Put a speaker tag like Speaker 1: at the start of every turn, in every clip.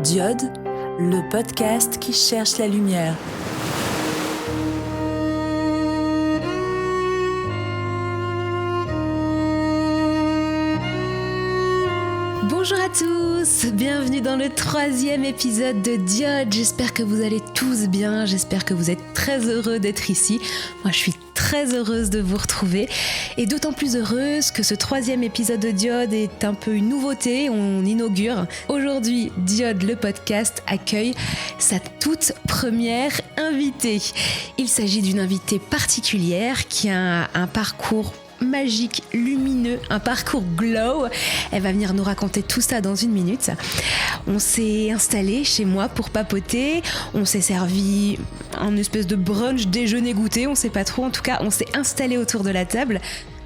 Speaker 1: Diode, le podcast qui cherche la lumière. Bonjour à tous, bienvenue dans le 3e épisode de Diode. J'espère que vous allez tous bien, j'espère que vous êtes très heureux d'être ici. Moi je suis très heureuse de vous retrouver et d'autant plus heureuse que ce 3e épisode de Diode est un peu une nouveauté, on inaugure. Aujourd'hui, Diode, le podcast, accueille sa toute première invitée. Il s'agit d'une invitée particulière qui a un parcours magique, lumineux, un parcours glow. Elle va venir nous raconter tout ça dans une minute. On s'est installé chez moi pour papoter. On s'est servi un espèce de brunch déjeuner goûter, on sait pas trop. En tout cas, on s'est installé autour de la table.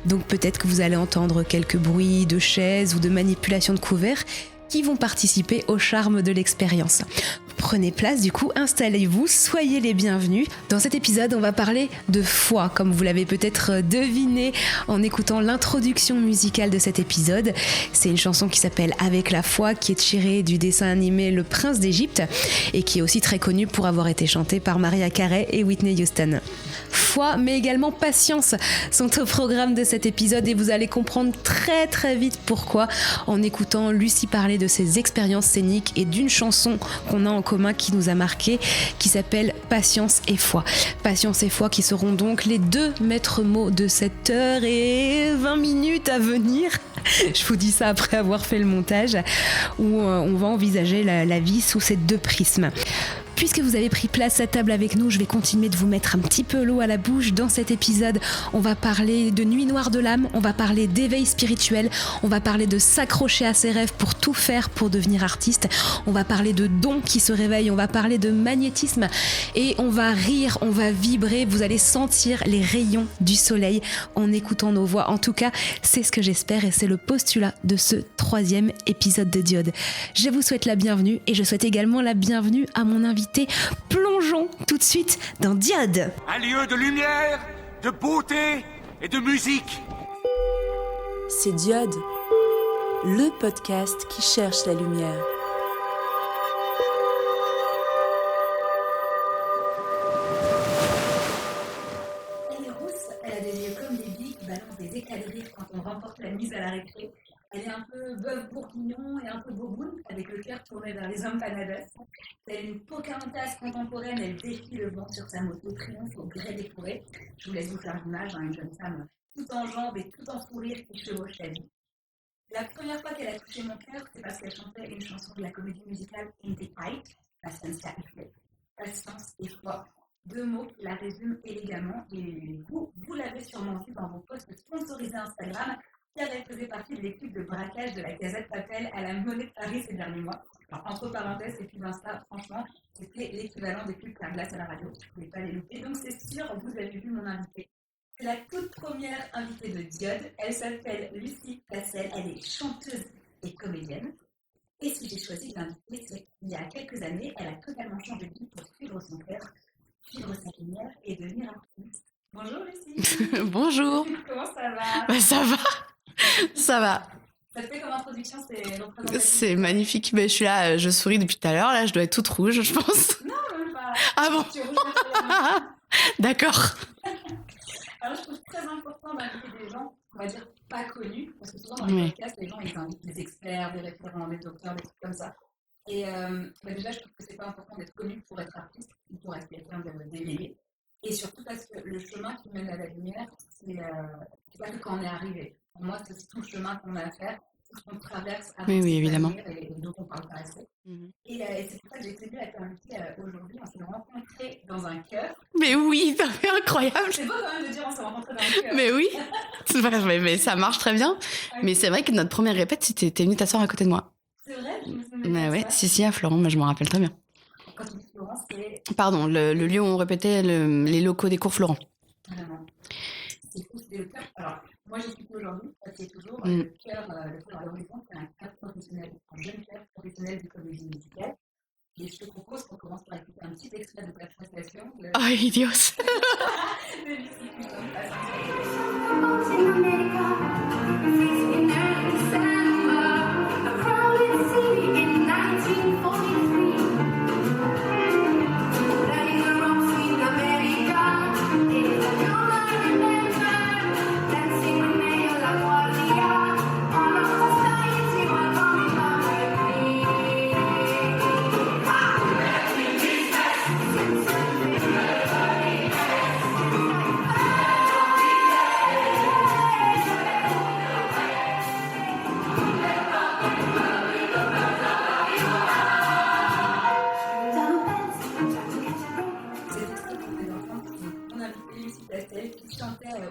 Speaker 1: Donc peut-être que vous allez entendre quelques bruits de chaises ou de manipulation de couverts qui vont participer au charme de l'expérience. Prenez place du coup, installez-vous, soyez les bienvenus. Dans cet épisode, on va parler de foi, comme vous l'avez peut-être deviné en écoutant l'introduction musicale de cet épisode. C'est une chanson qui s'appelle Avec la foi, qui est tirée du dessin animé Le Prince d'Égypte et qui est aussi très connue pour avoir été chantée par Mariah Carey et Whitney Houston. Foi, mais également patience sont au programme de cet épisode et vous allez comprendre très très vite pourquoi en écoutant Lucie parler de ses expériences scéniques et d'une chanson qu'on a en commun qui nous a marqué, qui s'appelle Patience et foi. Patience et foi qui seront donc les deux maîtres mots de cette heure et 20 minutes à venir. Je vous dis ça après avoir fait le montage, où on va envisager la vie sous ces deux prismes. Puisque vous avez pris place à table avec nous, je vais continuer de vous mettre un petit peu l'eau à la bouche. Dans cet épisode, on va parler de nuit noire de l'âme, on va parler d'éveil spirituel, on va parler de s'accrocher à ses rêves pour tout faire pour devenir artiste, on va parler de dons qui se réveillent, on va parler de magnétisme et on va rire, on va vibrer, vous allez sentir les rayons du soleil en écoutant nos voix. En tout cas, c'est ce que j'espère et c'est le postulat de ce 3e épisode de Diode. Je vous souhaite la bienvenue et je souhaite également la bienvenue à mon invité. Plongeons tout de suite dans Diode.
Speaker 2: Un lieu de lumière, de beauté et de musique.
Speaker 1: C'est Diode, le podcast qui cherche la lumière.
Speaker 3: Elle est rousse, elle a des yeux comme des billes qui balancent des éclats de rire quand on remporte la mise à la récré. Elle est un peu bœuf bourguignon et un peu boboune, avec le cœur tourné vers les hommes Panadas. Telle une Pocahontas contemporaine, elle défie le vent sur sa moto, triomphe au gré des forêts. Je vous laisse vous faire l'image, une jeune femme tout en jambes et tout en fou rire qui chevauche la vie. La première fois qu'elle a touché mon cœur, c'est parce qu'elle chantait une chanson de la comédie musicale In the Fight, Patience et foi. Patience et foi. 2 mots qui la résument élégamment et vous l'avez sûrement vu dans vos posts sponsorisés Instagram, qui avait fait partie de l'équipe de braquage de la Gazette Papel à la Monnaie de Paris ces derniers mois. Alors, entre parenthèses, ces pubs Insta, franchement, c'était l'équivalent des pubs Carglass à la radio. Je ne pouvais pas les louper. Donc, c'est sûr, vous avez vu mon invitée. C'est la toute première invitée de Diode. Elle s'appelle Lucie Plassel. Elle est chanteuse et comédienne. Et si j'ai choisi de l'inviter, c'est qu'il y a quelques années, elle a totalement changé de vie pour suivre son cœur, suivre sa lumière et devenir artiste. Bonjour Lucie.
Speaker 4: Bonjour.
Speaker 3: Comment ça va?
Speaker 4: Ça va. Ça va.
Speaker 3: Ça te fait comme introduction, c'est représentatif.
Speaker 4: C'est magnifique. Je suis là, je souris depuis tout à l'heure. Là, je dois être toute rouge, je pense.
Speaker 3: Non, même pas.
Speaker 4: Ah bon?
Speaker 3: Tu es rouge naturellement.
Speaker 4: D'accord.
Speaker 3: Alors, je trouve très important d'inviter des gens, on va dire, pas connus, parce que souvent dans les podcasts, les gens, ils invitent des experts, des référents, des docteurs, des trucs comme ça. Et déjà, je trouve que c'est pas important d'être connu pour être artiste, ou pour être quelqu'un d'éveillé. Et surtout parce que le chemin qui mène à la lumière, c'est pas que quand on est arrivé. Pour moi, c'est tout le chemin qu'on a à faire, tout ce qu'on traverse avant
Speaker 4: oui, évidemment.
Speaker 3: Et dont on parle pas assez. Et c'est pour ça que j'ai tenu à t'inviter aujourd'hui. On s'est rencontrés dans un chœur.
Speaker 4: Mais oui, c'est incroyable.
Speaker 3: C'est beau quand même de dire on s'est rencontrés dans un chœur.
Speaker 4: Mais oui, mais ça marche très bien.
Speaker 3: Ouais.
Speaker 4: Mais c'est vrai que notre première répète, t'es venue t'asseoir à côté de moi.
Speaker 3: C'est vrai, je me souviens.
Speaker 4: Mais ouais, si, à Florent, moi je m'en rappelle très bien.
Speaker 3: Quand on dit Florent, c'est...
Speaker 4: Pardon, le lieu où on répétait les locaux des cours Florent.
Speaker 3: Vraiment. C'est fou, c'est le chœur. Alors, moi j'ai quitté aujourd'hui, ça c'est toujours le chœur à l'horizon, c'est un chœur professionnel, un jeune chœur professionnel de comédie musicale. Et je te propose qu'on commence par écouter un petit extrait de ta prestation.
Speaker 4: Oh, idiot.
Speaker 3: De Lucie Plassel.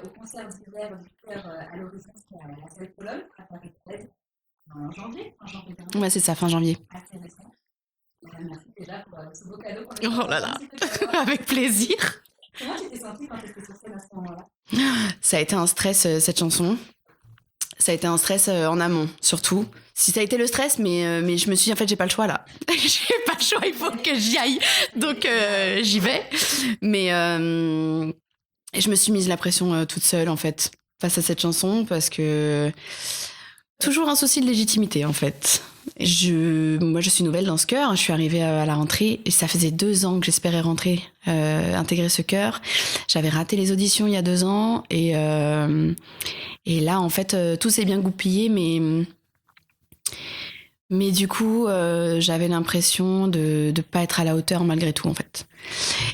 Speaker 3: au concert d'hiver du Cœur à l'horizon, c'était à la salle Colonne, à Paris 13, en janvier dernier,
Speaker 4: Ouais, c'est ça, fin janvier.
Speaker 3: assez récent. Merci déjà pour ce beau cadeau qu'on
Speaker 4: Oh là là, avec plaisir.
Speaker 3: Comment tu t'es sentie quand tu étais sur scène à ce moment-là?
Speaker 4: Ça a été un stress, cette chanson. Ça a été un stress en amont, surtout. Si ça a été le stress, mais je me suis dit, en fait, j'ai pas le choix, là. J'ai pas le choix, il faut que j'y aille. Donc, j'y vais. Mais je me suis mise la pression toute seule, en fait, face à cette chanson, parce que... Toujours un souci de légitimité, en fait. Moi, je suis nouvelle dans ce chœur. Je suis arrivée à la rentrée et ça faisait 2 ans que j'espérais rentrer, intégrer ce chœur. J'avais raté les auditions il y a 2 ans et là, en fait, tout s'est bien goupillé, mais du coup, j'avais l'impression de pas être à la hauteur malgré tout, en fait.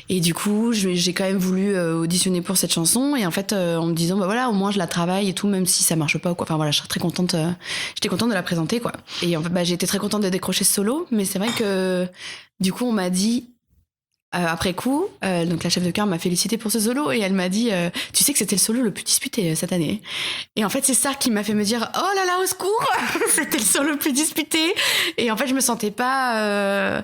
Speaker 4: Et du coup, j'ai quand même voulu auditionner pour cette chanson et en fait, en me disant, bah voilà, au moins je la travaille et tout, même si ça marche pas ou quoi. Enfin voilà, je serais très contente. J'étais contente de la présenter, quoi. Et en fait, bah, j'ai été très contente de décrocher ce solo, mais c'est vrai que du coup, on m'a dit après coup, donc la chef de chœur m'a félicité pour ce solo et elle m'a dit, tu sais que c'était le solo le plus disputé cette année. Et en fait, c'est ça qui m'a fait me dire, oh là là, au secours, c'était le solo le plus disputé. Et en fait, je me sentais pas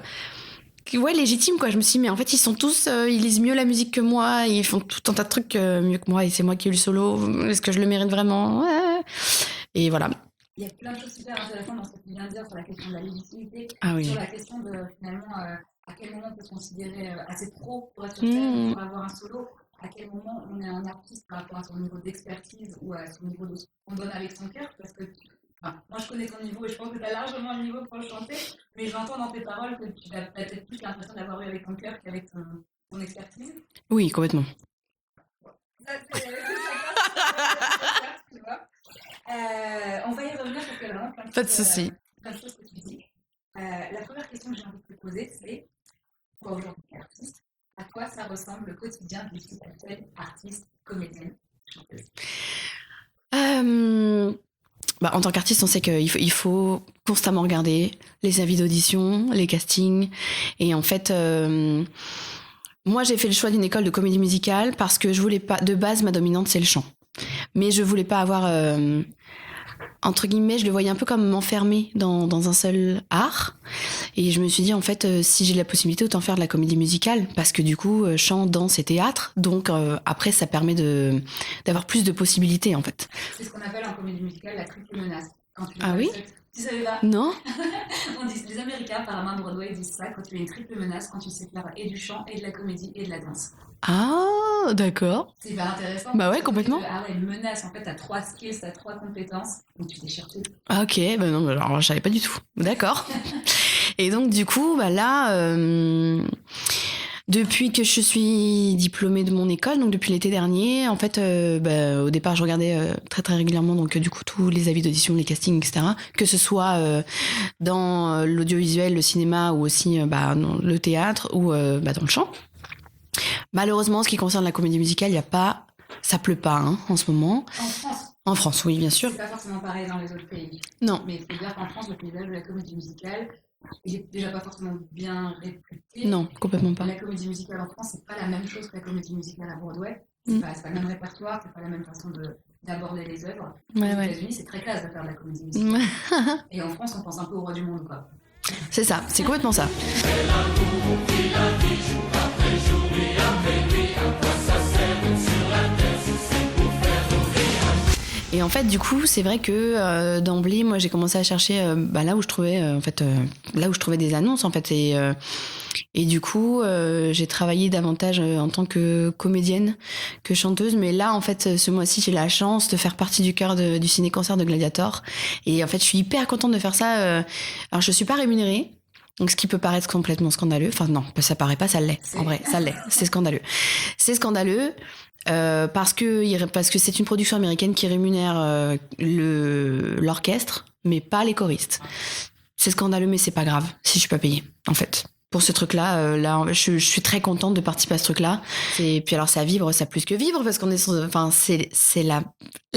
Speaker 4: légitime, quoi. Je me suis dit, mais en fait, ils sont tous, ils lisent mieux la musique que moi, ils font tout un tas de trucs mieux que moi et c'est moi qui ai eu le solo. Est-ce que je le mérite vraiment? Ouais. Et voilà.
Speaker 3: Il y a plein de choses super intéressantes dans ce que tu viens de dire sur la question de la légitimité,
Speaker 4: Ah oui.
Speaker 3: sur la question de finalement à quel moment on peut se considérer assez pro pour être sur scène, pour avoir un solo, à quel moment on est un artiste par rapport à son niveau d'expertise ou à son niveau de ce qu'on donne avec son cœur, parce que moi je connais ton niveau et je pense que tu as largement le niveau pour le chanter, mais j'entends dans tes paroles que tu as peut-être plus l'impression d'avoir eu avec ton cœur qu'avec ton expertise.
Speaker 4: Oui, complètement.
Speaker 3: Ça, c'est tu vois. On va y revenir parce qu'il y a vraiment plein de
Speaker 4: Pas de soucis.
Speaker 3: Plein de choses que tu dis. La première question que j'ai envie de te poser, c'est toi aujourd'hui artiste, à quoi ça ressemble le quotidien d'une fille actuelle, artiste, comédienne, chanteuse?
Speaker 4: En tant qu'artiste, on sait qu'il faut constamment regarder les avis d'audition, les castings. Et en fait, moi, j'ai fait le choix d'une école de comédie musicale parce que je voulais pas. De base, ma dominante, c'est le chant. Mais je voulais pas avoir. Entre guillemets, je le voyais un peu comme m'enfermer dans un seul art. Et je me suis dit, en fait, si j'ai la possibilité, autant faire de la comédie musicale. Parce que du coup, chant, danse et théâtre. Donc, après, ça permet d'avoir plus de possibilités, en fait.
Speaker 3: C'est ce qu'on appelle en comédie musicale la triple menace.
Speaker 4: Ah oui?
Speaker 3: Tu savais pas?
Speaker 4: Non.
Speaker 3: On dit, les Américains, apparemment, Broadway, disent ça, quand tu as une triple menace, quand tu sais faire et du chant, et de la comédie, et de la danse.
Speaker 4: Ah, d'accord.
Speaker 3: C'est hyper intéressant.
Speaker 4: Bah ouais, complètement.
Speaker 3: Ah ouais, une menace, en fait, t'as 3 skills, t'as 3 compétences, donc tu déchires tout.
Speaker 4: Ah ok, bah non, alors je savais pas du tout. D'accord. Et donc du coup, bah là, depuis que je suis diplômée de mon école, donc depuis l'été dernier, en fait, au départ, je regardais très très régulièrement, donc du coup tous les avis d'audition, les castings, etc. Que ce soit dans l'audiovisuel, le cinéma ou aussi dans le théâtre ou dans le chant. Malheureusement, en ce qui concerne la comédie musicale, il y a pas, ça pleut pas en ce moment.
Speaker 3: En France?
Speaker 4: En France, oui, bien sûr.
Speaker 3: C'est pas forcément pareil dans les autres pays.
Speaker 4: Non.
Speaker 3: Mais il faut dire qu'en France, le paysage de la comédie musicale, il est déjà pas forcément bien réputé.
Speaker 4: Non, complètement pas.
Speaker 3: La comédie musicale en France, c'est pas la même chose que la comédie musicale à Broadway. C'est pas le même répertoire, c'est pas la même façon d'aborder les œuvres. Aux États-Unis, c'est très classe de faire de la comédie musicale. Et en France, on pense un peu au roi du monde, quoi.
Speaker 4: C'est ça, c'est complètement ça. Et en fait, du coup, c'est vrai que d'emblée, moi, j'ai commencé à chercher là où je trouvais, là où je trouvais des annonces, en fait. Et du coup, j'ai travaillé davantage en tant que comédienne que chanteuse. Mais là, en fait, ce mois-ci, j'ai la chance de faire partie du chœur du ciné-concert de Gladiator. Et en fait, je suis hyper contente de faire ça. Alors, je suis pas rémunérée. Donc, ce qui peut paraître complètement scandaleux. Enfin, non, ça paraît pas, ça l'est. En vrai, ça l'est. C'est scandaleux. C'est scandaleux. Parce que c'est une production américaine qui rémunère l'orchestre, mais pas les choristes. C'est scandaleux, mais c'est pas grave si je suis pas payée, en fait. Pour ce truc-là, je suis très contente de participer à ce truc-là. Et puis alors, ça vibre, ça plus que vivre, parce qu'on est,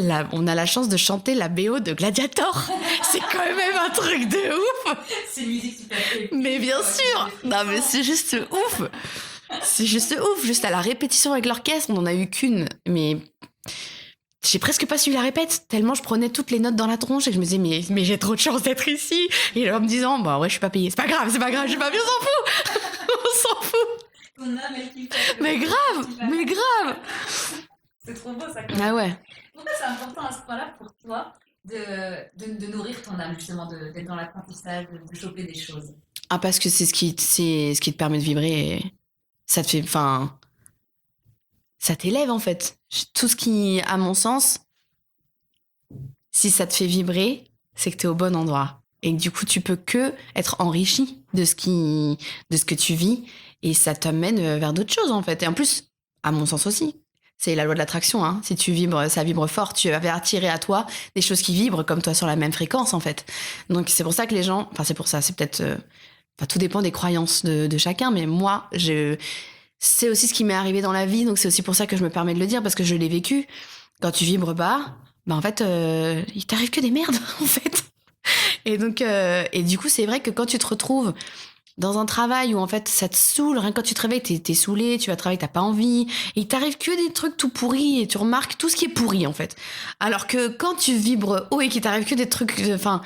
Speaker 4: on a la chance de chanter la BO de Gladiator. C'est quand même un truc de ouf.
Speaker 3: C'est une musique super.
Speaker 4: Mais bien sûr. Non, mais c'est juste ouf. C'est juste ouf, juste à la répétition avec l'orchestre, on n'en a eu qu'une, mais j'ai presque pas suivi la répète, tellement je prenais toutes les notes dans la tronche et je me disais, mais j'ai trop de chance d'être ici. Et en me disant, bah ouais, je suis pas payée. C'est pas grave, je suis pas payée, on s'en fout. On s'en fout.
Speaker 3: Ton âme, elle kiffe.
Speaker 4: Mais grave.
Speaker 3: C'est trop beau, ça.
Speaker 4: Ah ouais.
Speaker 3: Pourquoi c'est important à ce point-là pour toi de nourrir ton âme, justement, d'être dans l'apprentissage, de choper des choses?
Speaker 4: Ah, parce que c'est ce qui te permet de vibrer et ça te fait, enfin, ça t'élève en fait. Tout ce qui, à mon sens, si ça te fait vibrer, c'est que t'es au bon endroit. Et du coup, tu peux que être enrichi de ce que tu vis et ça t'amène vers d'autres choses en fait. Et en plus, à mon sens aussi, c'est la loi de l'attraction, hein. Si tu vibres, ça vibre fort, tu vas attirer à toi des choses qui vibrent comme toi sur la même fréquence en fait. Donc c'est pour ça que les gens, enfin c'est pour ça, c'est peut-être, enfin, tout dépend des croyances de chacun, mais moi, c'est aussi ce qui m'est arrivé dans la vie, donc c'est aussi pour ça que je me permets de le dire parce que je l'ai vécu. Quand tu vibres bas, bah en fait, il t'arrive que des merdes en fait. Et donc, et du coup, c'est vrai que quand tu te retrouves dans un travail où en fait ça te saoule, rien que quand tu te réveilles, t'es saoulé, tu vas travailler, t'as pas envie, et il t'arrive que des trucs tout pourris et tu remarques tout ce qui est pourri en fait. Alors que quand tu vibres haut et qu'il t'arrive que des trucs, enfin,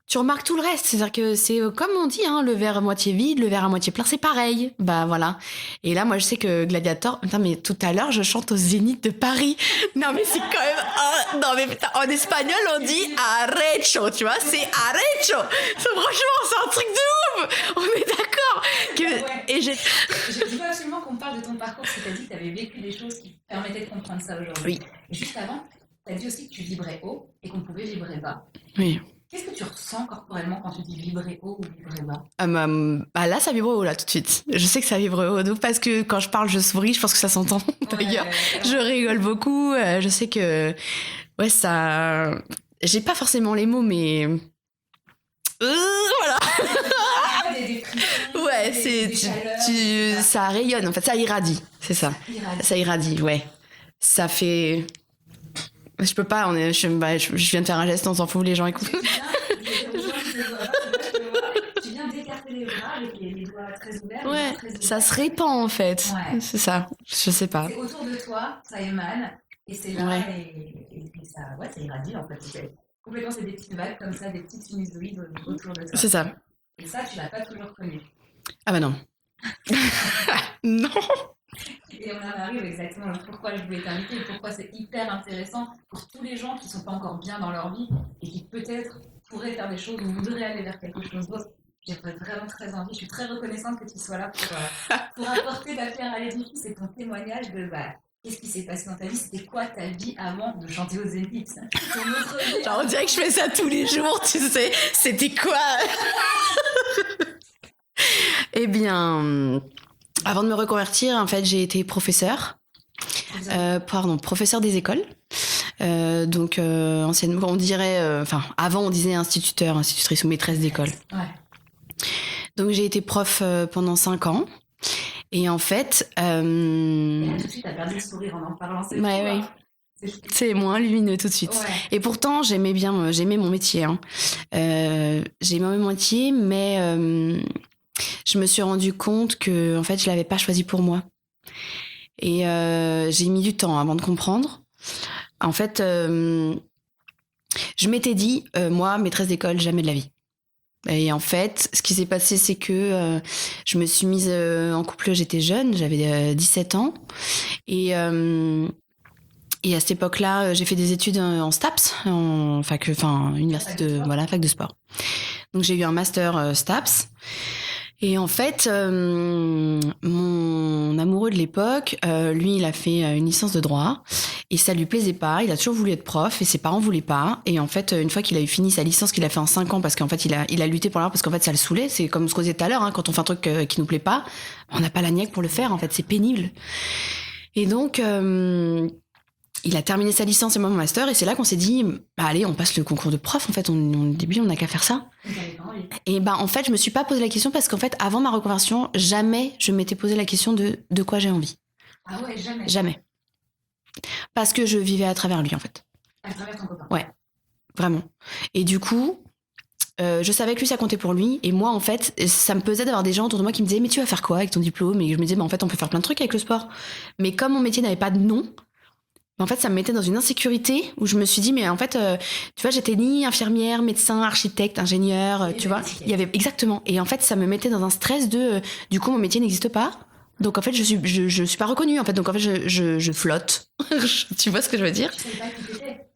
Speaker 4: tu remarques tout le reste. C'est-à-dire que c'est comme on dit, hein, le verre à moitié vide, le verre à moitié plein, c'est pareil. Bah voilà. Et là, moi, je sais que Gladiator, putain, mais tout à l'heure, je chante au Zénith de Paris. Non, mais c'est quand même, non, mais putain, en espagnol, on dit arrecho, tu vois, c'est arrecho. Franchement, c'est un truc de ouf. On est d'accord.
Speaker 3: Ouais.
Speaker 4: Et
Speaker 3: Je veux absolument qu'on parle de ton parcours, parce que tu as dit que tu avais vécu des choses qui te permettaient de comprendre ça aujourd'hui.
Speaker 4: Oui.
Speaker 3: Et juste avant, tu as dit aussi que tu vibrais haut et qu'on pouvait vibrer bas.
Speaker 4: Oui.
Speaker 3: Qu'est-ce que tu ressens corporellement quand tu dis vibrer haut ou vibrer bas?
Speaker 4: Ah là, ça vibre haut, là, tout de suite. Je sais que ça vibre haut, donc, parce que quand je parle, je souris, je pense que ça s'entend, d'ailleurs. Je rigole beaucoup, je sais que... Ouais, ça... J'ai pas forcément les mots, mais... voilà. Ouais, ça rayonne, en fait, ça irradie, c'est ça. Ça irradie, ouais. Ça fait... Je peux pas, je viens de faire un geste, on s'en fout, les gens écoutent.
Speaker 3: Tu viens d'écarter les bras avec les doigts très ouverts.
Speaker 4: Ouais,
Speaker 3: très ouverts.
Speaker 4: ça se répand en fait.
Speaker 3: Ouais.
Speaker 4: C'est ça, je sais pas.
Speaker 3: C'est autour de toi, ça émane, et c'est là,
Speaker 4: Ouais.
Speaker 3: et ça, ouais, ça irradie en fait. Complètement, c'est des petites vagues comme ça, des petites sinusoïdes autour de toi.
Speaker 4: C'est ça.
Speaker 3: Et ça, tu l'as pas toujours connu.
Speaker 4: Ah bah non. Non.
Speaker 3: Et on en arrive exactement pourquoi je voulais t'inviter et pourquoi c'est hyper intéressant pour tous les gens qui sont pas encore bien dans leur vie et qui peut-être pourraient faire des choses ou voudraient aller vers quelque chose d'autre. J'ai vraiment très envie, je suis très reconnaissante que tu sois là pour apporter la pierre à l'édifice et ton témoignage de qu'est-ce qui s'est passé dans ta vie, c'était quoi ta vie avant de chanter aux Zénith, ton autre vie.
Speaker 4: Genre, on dirait que je fais ça tous les jours, tu sais. C'était quoi? Eh bien, avant de me reconvertir, en fait, j'ai été professeur des écoles. Donc, anciennement, on dirait... avant, on disait institutrice ou maîtresse d'école.
Speaker 3: Ouais.
Speaker 4: Donc, j'ai été prof pendant 5 ans. Et en fait...
Speaker 3: Et là, tout de suite, t'as perdu le sourire en parlant. C'est
Speaker 4: ouais. C'est moins lumineux tout de suite.
Speaker 3: Ouais.
Speaker 4: Et pourtant, j'aimais mon métier. Hein. J'aimais mon métier, mais je me suis rendu compte que en fait, je l'avais pas choisi pour moi. Et j'ai mis du temps avant de comprendre. En fait, je m'étais dit, moi, maîtresse d'école, jamais de la vie. Et en fait, ce qui s'est passé, c'est que je me suis mise en couple, j'étais jeune, j'avais 17 ans. Et à cette époque-là, j'ai fait des études en STAPS, fac de sport. Donc j'ai eu un master STAPS. Et en fait, mon amoureux de l'époque, lui, il a fait une licence de droit et ça lui plaisait pas. Il a toujours voulu être prof et ses parents voulaient pas. Et en fait, une fois qu'il a eu fini sa licence, qu'il a fait en 5 ans, parce qu'en fait, il a lutté pour l'avoir parce qu'en fait, ça le saoulait. C'est comme ce qu'on disait tout à l'heure, hein, quand on fait un truc qui nous plaît pas, on n'a pas la niaque pour le faire. En fait, c'est pénible. Et donc, il a terminé sa licence et moi mon master, et c'est là qu'on s'est dit, allez, on passe le concours de prof. En fait, au début, on n'a qu'à faire ça. Et en fait, je me suis pas posé la question parce qu'en fait, avant ma reconversion, jamais je m'étais posé la question de quoi j'ai envie.
Speaker 3: Ah ouais, jamais.
Speaker 4: Jamais. Parce que je vivais à travers lui, en fait.
Speaker 3: À travers ton copain.
Speaker 4: Ouais, vraiment. Et du coup, je savais que lui, ça comptait pour lui. Et moi, en fait, ça me pesait d'avoir des gens autour de moi qui me disaient, mais tu vas faire quoi avec ton diplôme? Et je me disais, en fait, on peut faire plein de trucs avec le sport. Mais comme mon métier n'avait pas de nom, en fait, ça me mettait dans une insécurité où je me suis dit, mais en fait, tu vois, j'étais ni infirmière, médecin, architecte, ingénieur, tu vois. Il y avait exactement. Et en fait, ça me mettait dans un stress de, du coup, mon métier n'existe pas. Donc en fait, je suis pas reconnue. En fait, donc en fait, je flotte. Tu vois ce que je veux dire?
Speaker 3: Tu savais pas qui t'étais.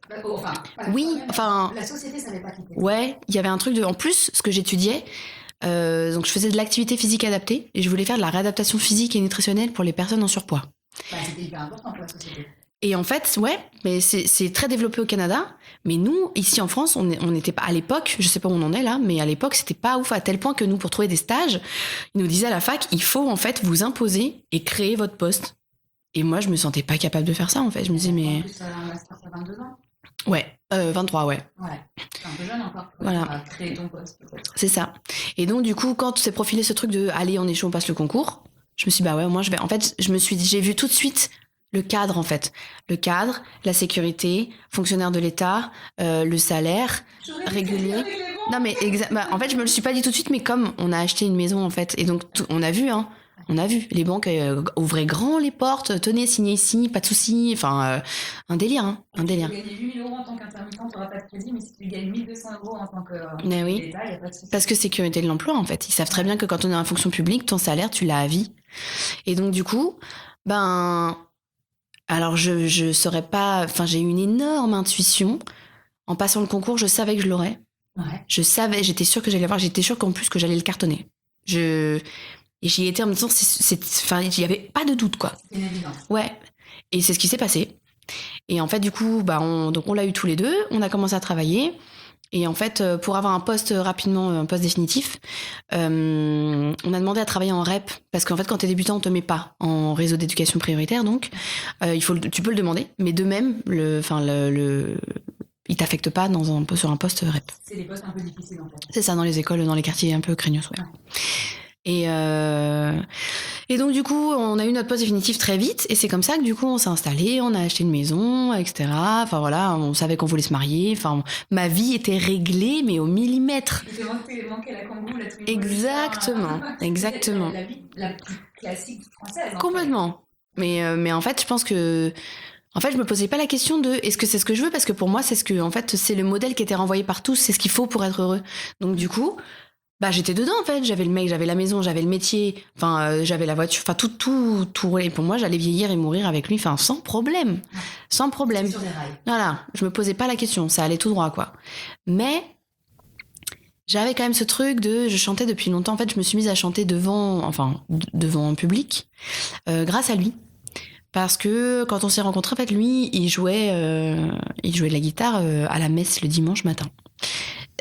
Speaker 4: Oui, enfin.
Speaker 3: La société savait pas qui t'étais.
Speaker 4: Ouais, il y avait un truc de. En plus, ce que j'étudiais. Donc je faisais de l'activité physique adaptée et je voulais faire de la réadaptation physique et nutritionnelle pour les personnes en surpoids.
Speaker 3: C'était hyper important pour la société.
Speaker 4: Et en fait, ouais, mais c'est très développé au Canada. Mais nous, ici en France, on n'était pas à l'époque, je sais pas où on en est là, mais à l'époque, c'était pas ouf à tel point que nous, pour trouver des stages, ils nous disaient à la fac, il faut en fait vous imposer et créer votre poste. Et moi, je me sentais pas capable de faire ça en fait. Je me disais, mais.
Speaker 3: En plus, un master, t'as 22 ans.
Speaker 4: Ouais, 23, ouais.
Speaker 3: Ouais, c'est un peu jeune encore.
Speaker 4: Voilà.
Speaker 3: Créer ton poste, peut-être.
Speaker 4: C'est ça. Et donc, du coup, quand s'est profilé ce truc de allez, on échoue, on passe le concours, je me suis dit, bah ouais, moi je vais. En fait, j'ai vu tout de suite le cadre, en fait. Le cadre, la sécurité, fonctionnaire de l'État, le salaire, régulier. Non, mais en fait, je me le suis pas dit tout de suite, mais comme on a acheté une maison, en fait, et donc on a vu, hein. On a vu, les banques ouvraient grand les portes, tenez, signez ici, pas de soucis, enfin, un délire, hein, un délire.
Speaker 3: Si tu gagnes 8 000 euros en tant qu'intermittent, tu n'auras pas de crédit, mais si tu gagnes 1 200 euros en tant que
Speaker 4: Mais oui.
Speaker 3: d'État, il n'y a pas de souci.
Speaker 4: Parce que sécurité de l'emploi, en fait. Ils savent très bien que quand on est en fonction publique, ton salaire, tu l'as à vie. Et donc, du coup, alors je saurais pas, enfin, j'ai eu une énorme intuition. En passant le concours, je savais que je l'aurais.
Speaker 3: Ouais.
Speaker 4: J'étais sûre que j'allais l'avoir, j'étais sûre qu'en plus que j'allais le cartonner. Et j'y étais en même temps, enfin, il n'y avait pas de doute, quoi.
Speaker 3: C'est une évidence.
Speaker 4: Ouais. Et c'est ce qui s'est passé. Et en fait, du coup, donc on l'a eu tous les deux, on a commencé à travailler. Et en fait, pour avoir un poste rapidement, un poste définitif, on a demandé à travailler en REP. Parce qu'en fait, quand t'es débutant, on te met pas en réseau d'éducation prioritaire, donc tu peux le demander. Mais de même, il t'affecte pas sur un poste REP.
Speaker 3: C'est des postes un peu difficiles, en fait.
Speaker 4: C'est ça, dans les écoles, dans les quartiers un peu craignos, ouais. Et donc du coup on a eu notre poste définitif très vite et c'est comme ça que du coup on s'est installé, on a acheté une maison, etc. Enfin voilà, on savait qu'on voulait se marier, enfin ma vie était réglée mais au millimètre.
Speaker 3: Il te manquait la kangou, la truc.
Speaker 4: Exactement.
Speaker 3: La vie la plus classique française.
Speaker 4: Complètement. Mais en fait je pense que je me posais pas la question de est-ce que c'est ce que je veux, parce que pour moi c'est c'est le modèle qui était renvoyé par tous, c'est ce qu'il faut pour être heureux. Donc du coup j'étais dedans en fait, j'avais le mec, j'avais la maison, j'avais le métier, j'avais la voiture, enfin tout roulait pour moi, j'allais vieillir et mourir avec lui, enfin sans problème. Sans problème.
Speaker 3: Sur des rails.
Speaker 4: Voilà, je me posais pas la question, ça allait tout droit quoi. Mais j'avais quand même ce truc je chantais depuis longtemps, en fait, je me suis mise à chanter devant un public grâce à lui. Parce que quand on s'est rencontrés, en fait, lui, il jouait de la guitare à la messe le dimanche matin.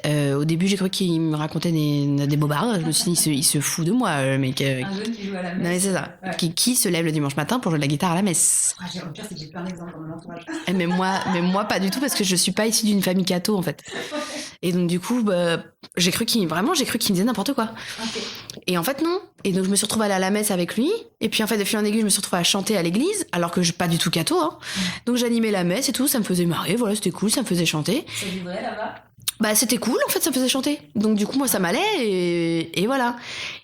Speaker 4: Au début, j'ai cru qu'il me racontait des bobards. Je me suis dit, il se fout de moi, le mec.
Speaker 3: Un jeune qui joue à la messe.
Speaker 4: Non, mais c'est ça.
Speaker 3: Ouais.
Speaker 4: Qui se lève le dimanche matin pour jouer de la guitare à la messe.
Speaker 3: Au pire, c'est que j'ai plein d'exemples dans mon entourage.
Speaker 4: Mais moi, pas du tout, parce que je suis pas issue d'une famille catho, en fait. Et donc, du coup, j'ai cru qu'il me disait n'importe quoi.
Speaker 3: Okay.
Speaker 4: Et en fait, non. Et donc, je me suis retrouvée à aller à la messe avec lui. Et puis, en fait, de fil en aiguille, je me suis retrouvée à chanter à l'église, alors que je suis pas du tout catho, hein. Donc, j'animais la messe et tout, ça me faisait marrer, voilà, c'était cool, ça me faisait chanter.
Speaker 3: Ça vibrait là-bas?
Speaker 4: C'était cool, en fait, ça me faisait chanter. Donc, du coup, moi, ça m'allait, et voilà.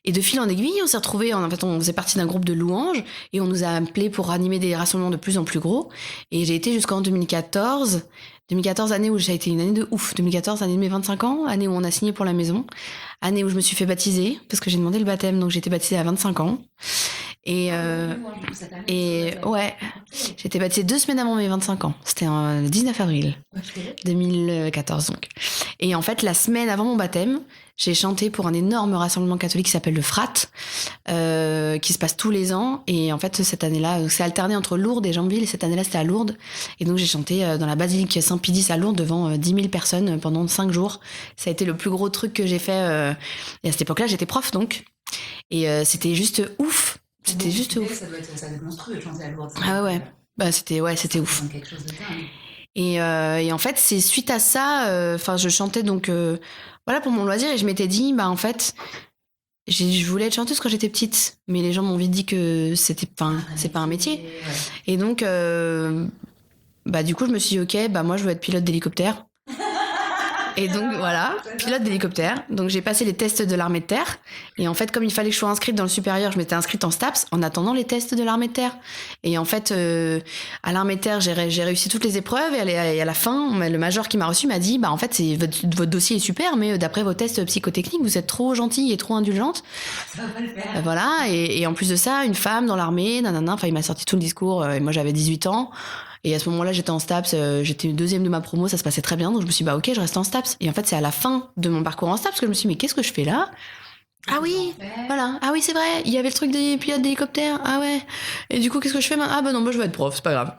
Speaker 4: Et de fil en aiguille, on s'est retrouvés, en fait, on faisait partie d'un groupe de louanges, et on nous a appelés pour animer des rassemblements de plus en plus gros. Et j'ai été jusqu'en 2014. 2014, année où ça a été une année de ouf. 2014, année de mes 25 ans, année où on a signé pour la maison. Année où je me suis fait baptiser, parce que j'ai demandé le baptême, donc j'ai été baptisée à 25 ans. Et ouais, j'ai été baptisée 2 semaines avant mes 25 ans. C'était le 19 avril 2014 donc. Et en fait, la semaine avant mon baptême, j'ai chanté pour un énorme rassemblement catholique qui s'appelle le FRAT, qui se passe tous les ans. Et en fait, cette année-là, c'est alterné entre Lourdes et Jambeville. Et cette année-là, c'était à Lourdes. Et donc, j'ai chanté dans la basilique Saint-Pédis à Lourdes devant 10 000 personnes pendant 5 jours. Ça a été le plus gros truc que j'ai fait. Et à cette époque-là, j'étais prof, donc. Et c'était juste ouf. C'était juste ouf.
Speaker 3: Ça doit être monstrueux de chanter à Lourdes.
Speaker 4: Ah ouais. C'était ouf.
Speaker 3: Quelque chose de dingue.
Speaker 4: Et en fait, c'est suite à ça, je chantais donc voilà pour mon loisir, et je m'étais dit en fait, je voulais être chanteuse quand j'étais petite, mais les gens m'ont vite dit que c'est pas un métier.
Speaker 3: Ouais.
Speaker 4: Et donc du coup, je me suis dit OK, moi je veux être pilote d'hélicoptère. Et donc voilà, pilote d'hélicoptère. Donc j'ai passé les tests de l'armée de terre. Et en fait, comme il fallait que je sois inscrite dans le supérieur, je m'étais inscrite en STAPS en attendant les tests de l'armée de terre. Et en fait, à l'armée de terre, j'ai réussi toutes les épreuves. Et à la fin, le major qui m'a reçu m'a dit, en fait, votre dossier est super, mais d'après vos tests psychotechniques, vous êtes trop gentille et trop indulgente.
Speaker 3: Ça va le faire.
Speaker 4: Voilà. Et en plus de ça, une femme dans l'armée, nanana. Enfin, il m'a sorti tout le discours. Et moi, j'avais 18 ans. Et à ce moment-là, j'étais en STAPS, j'étais deuxième de ma promo, ça se passait très bien, donc je me suis dit, ok, je reste en STAPS. Et en fait, c'est à la fin de mon parcours en STAPS que je me suis dit, mais qu'est-ce que je fais là? Ah oui, voilà. Ah oui, c'est vrai, il y avait le truc des pilotes d'hélicoptère. Ah ouais. Et du coup, qu'est-ce que je fais maintenant? Ah non, je vais être prof, c'est pas grave.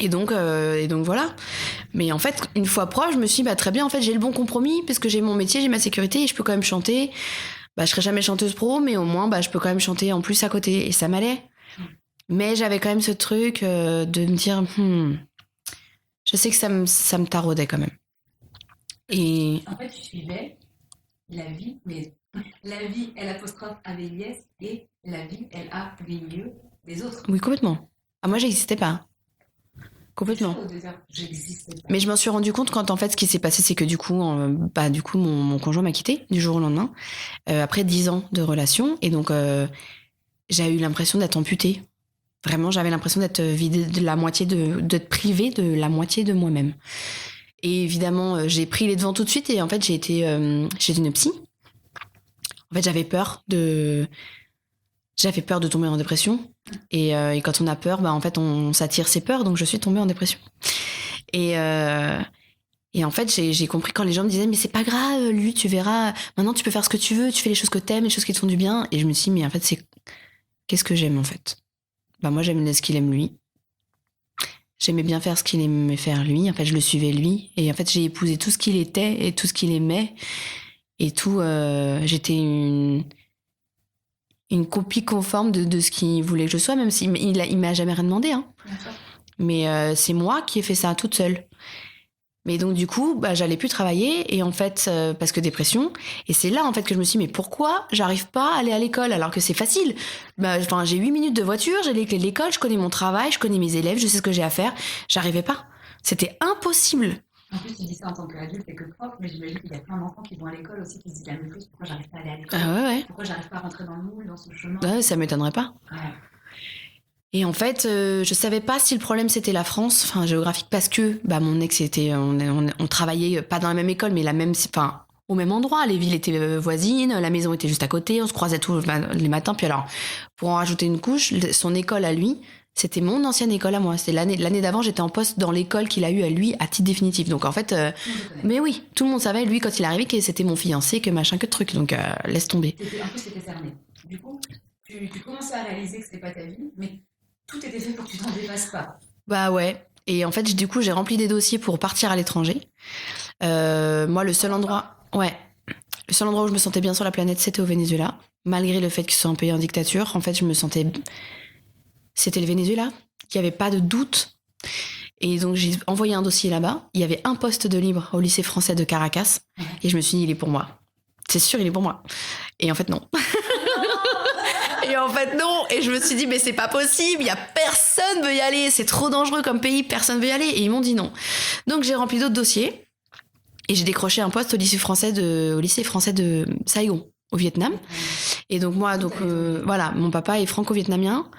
Speaker 4: Et donc voilà. Mais en fait, une fois prof, je me suis dit, très bien, en fait, j'ai le bon compromis, parce que j'ai mon métier, j'ai ma sécurité, et je peux quand même chanter. Je serai jamais chanteuse pro, mais au moins, je peux quand même chanter en plus à côté. Et ça m'allait. Mais j'avais quand même ce truc de me dire, je sais que ça me taraudait quand même. Et
Speaker 3: En fait, tu suivais la vie, mais la vie, L'' AVIS, et la vie, LAVIE des autres.
Speaker 4: oui, complètement. Ah, moi, j'existais pas. Complètement.
Speaker 3: J'existais pas.
Speaker 4: Mais je m'en suis rendu compte quand, en fait, ce qui s'est passé, c'est que du coup, mon conjoint m'a quittée du jour au lendemain, après 10 ans de relation. Et donc, j'ai eu l'impression d'être amputée. Vraiment, j'avais l'impression d'être vidée de la moitié d'être privée de la moitié de moi-même. Et évidemment, j'ai pris les devants tout de suite et en fait, j'ai été chez une psy. En fait, j'avais peur de tomber en dépression. Et quand on a peur, en fait, on s'attire ses peurs. Donc, je suis tombée en dépression. Et en fait, j'ai compris quand les gens me disaient, mais c'est pas grave, lui, tu verras. Maintenant, tu peux faire ce que tu veux. Tu fais les choses que t'aimes, les choses qui te font du bien. Et je me suis dit, mais en fait, qu'est-ce que j'aime, en fait? Moi, j'aimais ce qu'il aime, lui. J'aimais bien faire ce qu'il aimait faire, lui. En fait, je le suivais, lui. Et en fait, j'ai épousé tout ce qu'il était et tout ce qu'il aimait. Et tout, j'étais une copie conforme de ce qu'il voulait que je sois, même s'il m'a jamais rien demandé. Hein. Mais c'est moi qui ai fait ça toute seule. Mais donc, du coup, j'allais plus travailler. Et en fait, parce que dépression. Et c'est là, en fait, que je me suis dit, mais pourquoi j'arrive pas à aller à l'école alors que c'est facile? J'ai 8 minutes de voiture, j'ai les clés de l'école, je connais mon travail, je connais mes élèves, je sais ce que j'ai à faire. J'arrivais pas. C'était impossible.
Speaker 3: En plus, tu dis ça en tant qu'adulte et que prof, mais j'imagine qu'il y a plein d'enfants qui vont à l'école aussi qui se disent la même chose. Pourquoi j'arrive pas à aller à l'école?
Speaker 4: Ah ouais.
Speaker 3: Pourquoi j'arrive pas à rentrer dans le moule, dans ce chemin?
Speaker 4: Ouais, ça m'étonnerait pas.
Speaker 3: Ouais.
Speaker 4: Et en fait, je savais pas si le problème c'était la France, géographique, parce que mon ex on travaillait pas dans la même école, mais au même endroit. Les villes étaient voisines, la maison était juste à côté, on se croisait tous les matins. Puis alors, pour en rajouter une couche, son école à lui, c'était mon ancienne école à moi. C'était l'année d'avant, j'étais en poste dans l'école qu'il a eu à lui à titre définitif. Donc en fait, mais oui, tout le monde savait, lui, quand il est arrivé, que c'était mon fiancé, que machin, que de trucs. Donc laisse tomber.
Speaker 3: En plus, c'était fermé. Du coup, tu commençais à réaliser que c'était pas ta vie, mais tout était fait pour que tu t'en dépasses pas.
Speaker 4: Ouais. Et en fait, du coup, j'ai rempli des dossiers pour partir à l'étranger. Moi, le seul endroit où je me sentais bien sur la planète, c'était au Venezuela. Malgré le fait que ce soit un pays en dictature, en fait, c'était le Venezuela. Il n'y avait pas de doute. Et donc, j'ai envoyé un dossier là-bas. Il y avait un poste de libre au lycée français de Caracas. Et je me suis dit, il est pour moi. C'est sûr, il est pour moi. Et en fait, non. Et en fait, non. Et je me suis dit, mais c'est pas possible. Il y a personne veut y aller. C'est trop dangereux comme pays. Personne veut y aller. Et ils m'ont dit non. Donc, j'ai rempli d'autres dossiers. Et j'ai décroché un poste au lycée français de Saigon, au Vietnam. Et donc, moi, voilà, mon papa est franco-vietnamien.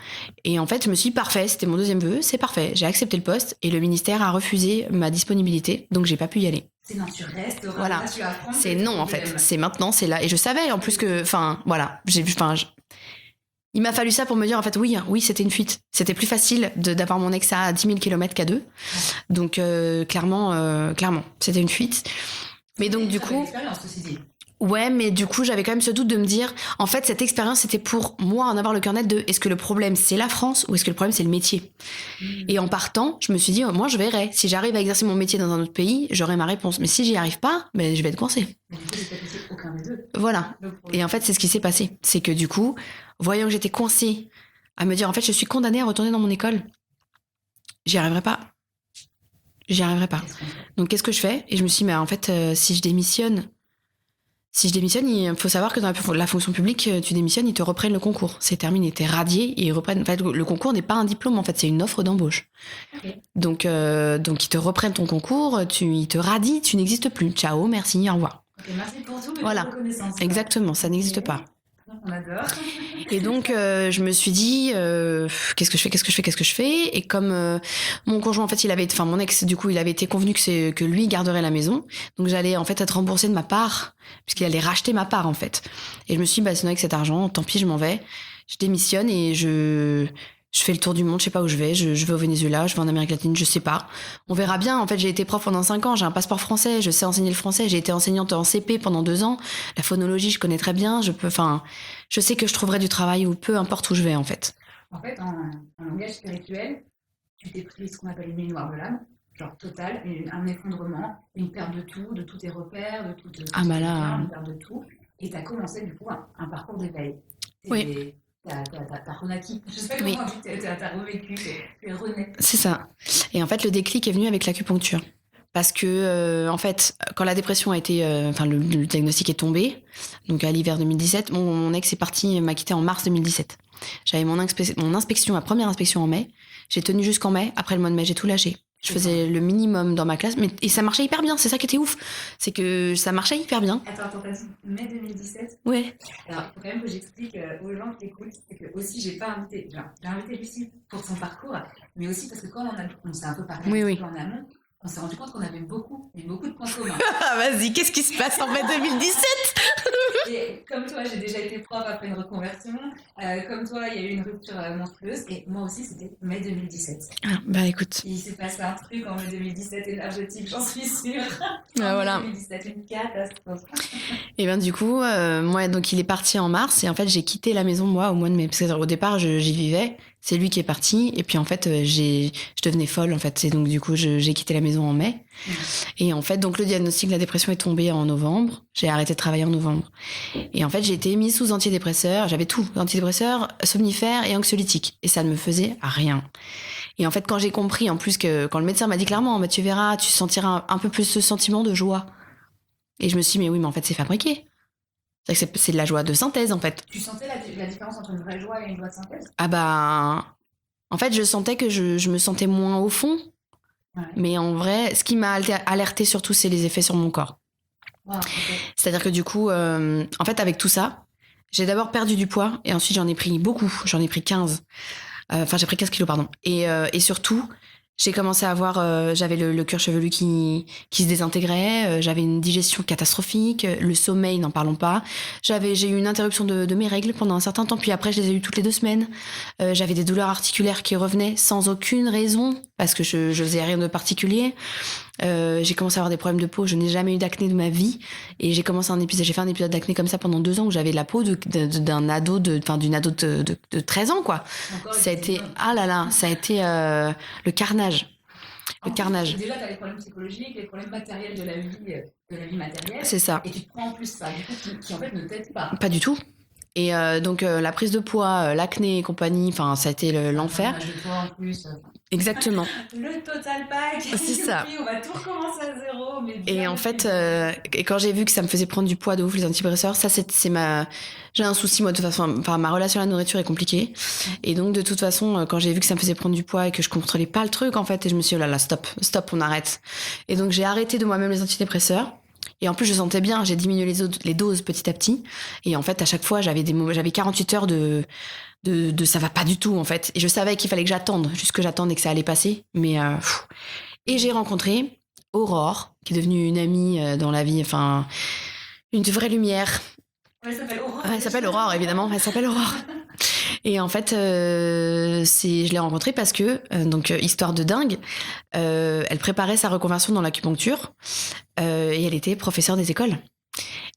Speaker 4: Et en fait, je me suis dit, parfait. C'était mon deuxième vœu. C'est parfait. J'ai accepté le poste. Et le ministère a refusé ma disponibilité. Donc, j'ai pas pu y aller.
Speaker 3: C'est non, tu restes.
Speaker 4: Voilà. C'est non, en fait. C'est maintenant, c'est là. Et je savais, en plus que, voilà. Il m'a fallu ça pour me dire, en fait, oui, c'était une fuite. C'était plus facile d'avoir mon ex à 10 000 km qu'à 2. Donc, clairement, c'était une fuite. Mais donc, du coup... Ouais, mais du coup, j'avais quand même ce doute de me dire, en fait, cette expérience, c'était pour moi en avoir le cœur net de, est-ce que le problème, c'est la France ou est-ce que le problème, c'est le métier? Et en partant, je me suis dit, moi, je verrai. Si j'arrive à exercer mon métier dans un autre pays, j'aurai ma réponse. Mais si j'y arrive pas, je vais être coincée.
Speaker 3: Mais du coup, j'ai pas passé aucun des deux.
Speaker 4: Voilà. Et en fait, c'est ce qui s'est passé. C'est que du coup, voyant que j'étais coincée à me dire, en fait, je suis condamnée à retourner dans mon école, j'y arriverai pas. Donc, qu'est-ce que je fais? Et je me suis dit, mais en fait, si je démissionne, Si je démissionne, il faut savoir que dans la fonction publique, tu démissionnes, ils te reprennent le concours. C'est terminé, t'es radié et ils reprennent. En fait, le concours n'est pas un diplôme, en fait, c'est une offre d'embauche.
Speaker 3: Ok.
Speaker 4: Donc ils te reprennent ton concours, ils te radient, tu n'existes plus. Ciao, merci, au revoir.
Speaker 3: Ok, merci pour tout, mais
Speaker 4: Voilà.
Speaker 3: pour reconnaissance.
Speaker 4: Exactement, ça n'existe pas.
Speaker 3: On adore.
Speaker 4: Et donc, je me suis dit, qu'est-ce que je fais. Et comme mon conjoint, en fait, mon ex, du coup, il avait été convenu que lui garderait la maison. Donc, j'allais, en fait, être remboursée de ma part, puisqu'il allait racheter ma part, en fait. Et je me suis dit, sinon, avec cet argent, tant pis, je m'en vais. Je démissionne et je fais le tour du monde, je sais pas où je vais. Je vais au Venezuela, je vais en Amérique latine, je sais pas. On verra bien. En fait, j'ai été prof pendant 5 ans, j'ai un passeport français, je sais enseigner le français. J'ai été enseignante en CP pendant 2 ans. La phonologie, je connais très bien. Je sais que je trouverai du travail ou peu importe où je vais, en fait.
Speaker 3: En fait, en langage spirituel, tu t'es pris ce qu'on appelle une nuit noire de l'âme, genre total, un effondrement, une perte de tous tes repères, de tout
Speaker 4: Ah, bah là.
Speaker 3: une perte de tout. Et tu as commencé du coup un parcours d'éveil.
Speaker 4: Oui.
Speaker 3: T'as renaquis, je sais pas
Speaker 4: Oui.
Speaker 3: comment on dit, t'as revécu, t'es rené.
Speaker 4: C'est ça. Et en fait, le déclic est venu avec l'acupuncture. Parce que, en fait, quand la dépression a été... le diagnostic est tombé, donc à l'hiver 2017, mon ex est parti, m'a quitté en mars 2017. J'avais mon inspection, ma première inspection en mai. J'ai tenu jusqu'en mai. Après le mois de mai, j'ai tout lâché. Je faisais le minimum dans ma classe, et ça marchait hyper bien. C'est ça qui était ouf. C'est que ça marchait hyper bien.
Speaker 3: Attends, t'as dit mai 2017.
Speaker 4: Ouais.
Speaker 3: Alors, il faut quand même que j'explique aux gens qui écoutent, c'est que aussi, j'ai invité Lucie pour son parcours, mais aussi parce que quand on s'est un peu parlé
Speaker 4: Oui.
Speaker 3: en amont, on s'est rendu compte qu'on avait beaucoup de points communs.
Speaker 4: Ah, vas-y, qu'est-ce qui se passe en mai 2017 ?
Speaker 3: Et comme toi, j'ai déjà été prof après une reconversion. Comme toi, il y a eu une rupture monstrueuse. Et moi aussi, c'était mai 2017.
Speaker 4: Ah, bah écoute.
Speaker 3: Et il s'est passé un truc en mai 2017 énergétique, j'en suis sûre.
Speaker 4: Ah, voilà.
Speaker 3: 2017, une catastrophe.
Speaker 4: Et bien du coup, moi, donc il est parti en mars et en fait j'ai quitté la maison moi au mois de mai parce qu'au départ j'y vivais. C'est lui qui est parti et puis en fait je devenais folle en fait. Et donc du coup j'ai quitté la maison en mai. Et en fait donc le diagnostic de la dépression est tombé en novembre. J'ai arrêté de travailler en novembre. Et en fait j'ai été mise sous antidépresseurs. J'avais tout, antidépresseurs, somnifères et anxiolytiques. Et ça ne me faisait rien. Et en fait quand j'ai compris en plus que quand le médecin m'a dit clairement tu verras, tu sentiras un peu plus ce sentiment de joie. Et je me suis dit, mais oui, mais en fait, c'est fabriqué. C'est de la joie de synthèse, en fait.
Speaker 3: Tu sentais la différence entre une vraie joie et une joie de synthèse?
Speaker 4: Ah bah... En fait, je sentais que je me sentais moins au fond.
Speaker 3: Ouais.
Speaker 4: Mais en vrai, ce qui m'a alerté surtout, c'est les effets sur mon corps.
Speaker 3: Wow, okay.
Speaker 4: C'est-à-dire que du coup, en fait, avec tout ça, j'ai d'abord perdu du poids et ensuite j'en ai pris beaucoup. J'en ai pris 15. J'ai pris 15 kilos, pardon. Et surtout... J'ai commencé à avoir, j'avais le cuir chevelu qui se désintégrait, j'avais une digestion catastrophique, le sommeil, n'en parlons pas. J'ai eu une interruption de mes règles pendant un certain temps, puis après je les ai eues toutes les 2 semaines. J'avais des douleurs articulaires qui revenaient sans aucune raison, parce que je faisais rien de particulier. J'ai commencé à avoir des problèmes de peau, je n'ai jamais eu d'acné de ma vie, et j'ai fait un épisode d'acné comme ça pendant 2 ans où j'avais la peau d'une ado de 13 ans, quoi. Ça a été, ça a été le carnage. Le carnage.
Speaker 3: Déjà, tu as les problèmes psychologiques, les problèmes matériels de la vie matérielle.
Speaker 4: C'est ça.
Speaker 3: Et tu te prends en plus ça, du coup, qui en fait ne t'aide pas.
Speaker 4: Pas du tout. Et donc la prise de poids, l'acné et compagnie, ça a été l'enfer.
Speaker 3: De toi en plus.
Speaker 4: J'ai
Speaker 3: Le total pack.
Speaker 4: C'est ça.
Speaker 3: On va tout recommencer à zéro. Mais
Speaker 4: et en fait, quand j'ai vu que ça me faisait prendre du poids de ouf, les antidépresseurs, ça j'ai un souci, moi, de toute façon, ma relation à la nourriture est compliquée. Et donc, de toute façon, quand j'ai vu que ça me faisait prendre du poids et que je contrôlais pas le truc, en fait, et je me suis dit, oh là là, stop, on arrête. Et donc, j'ai arrêté de moi-même les antidépresseurs. Et en plus, je sentais bien, j'ai diminué les doses petit à petit. Et en fait, à chaque fois, j'avais 48 heures de ça va pas du tout, en fait. Et je savais qu'il fallait que j'attende, juste que j'attende et que ça allait passer. Mais, Et j'ai rencontré Aurore, qui est devenue une amie dans la vie, une vraie lumière.
Speaker 3: Elle s'appelle Aurore.
Speaker 4: Elle s'appelle Aurore, évidemment. Elle s'appelle Aurore. Et en fait, je l'ai rencontrée parce que, histoire de dingue, elle préparait sa reconversion dans l'acupuncture et elle était professeure des écoles.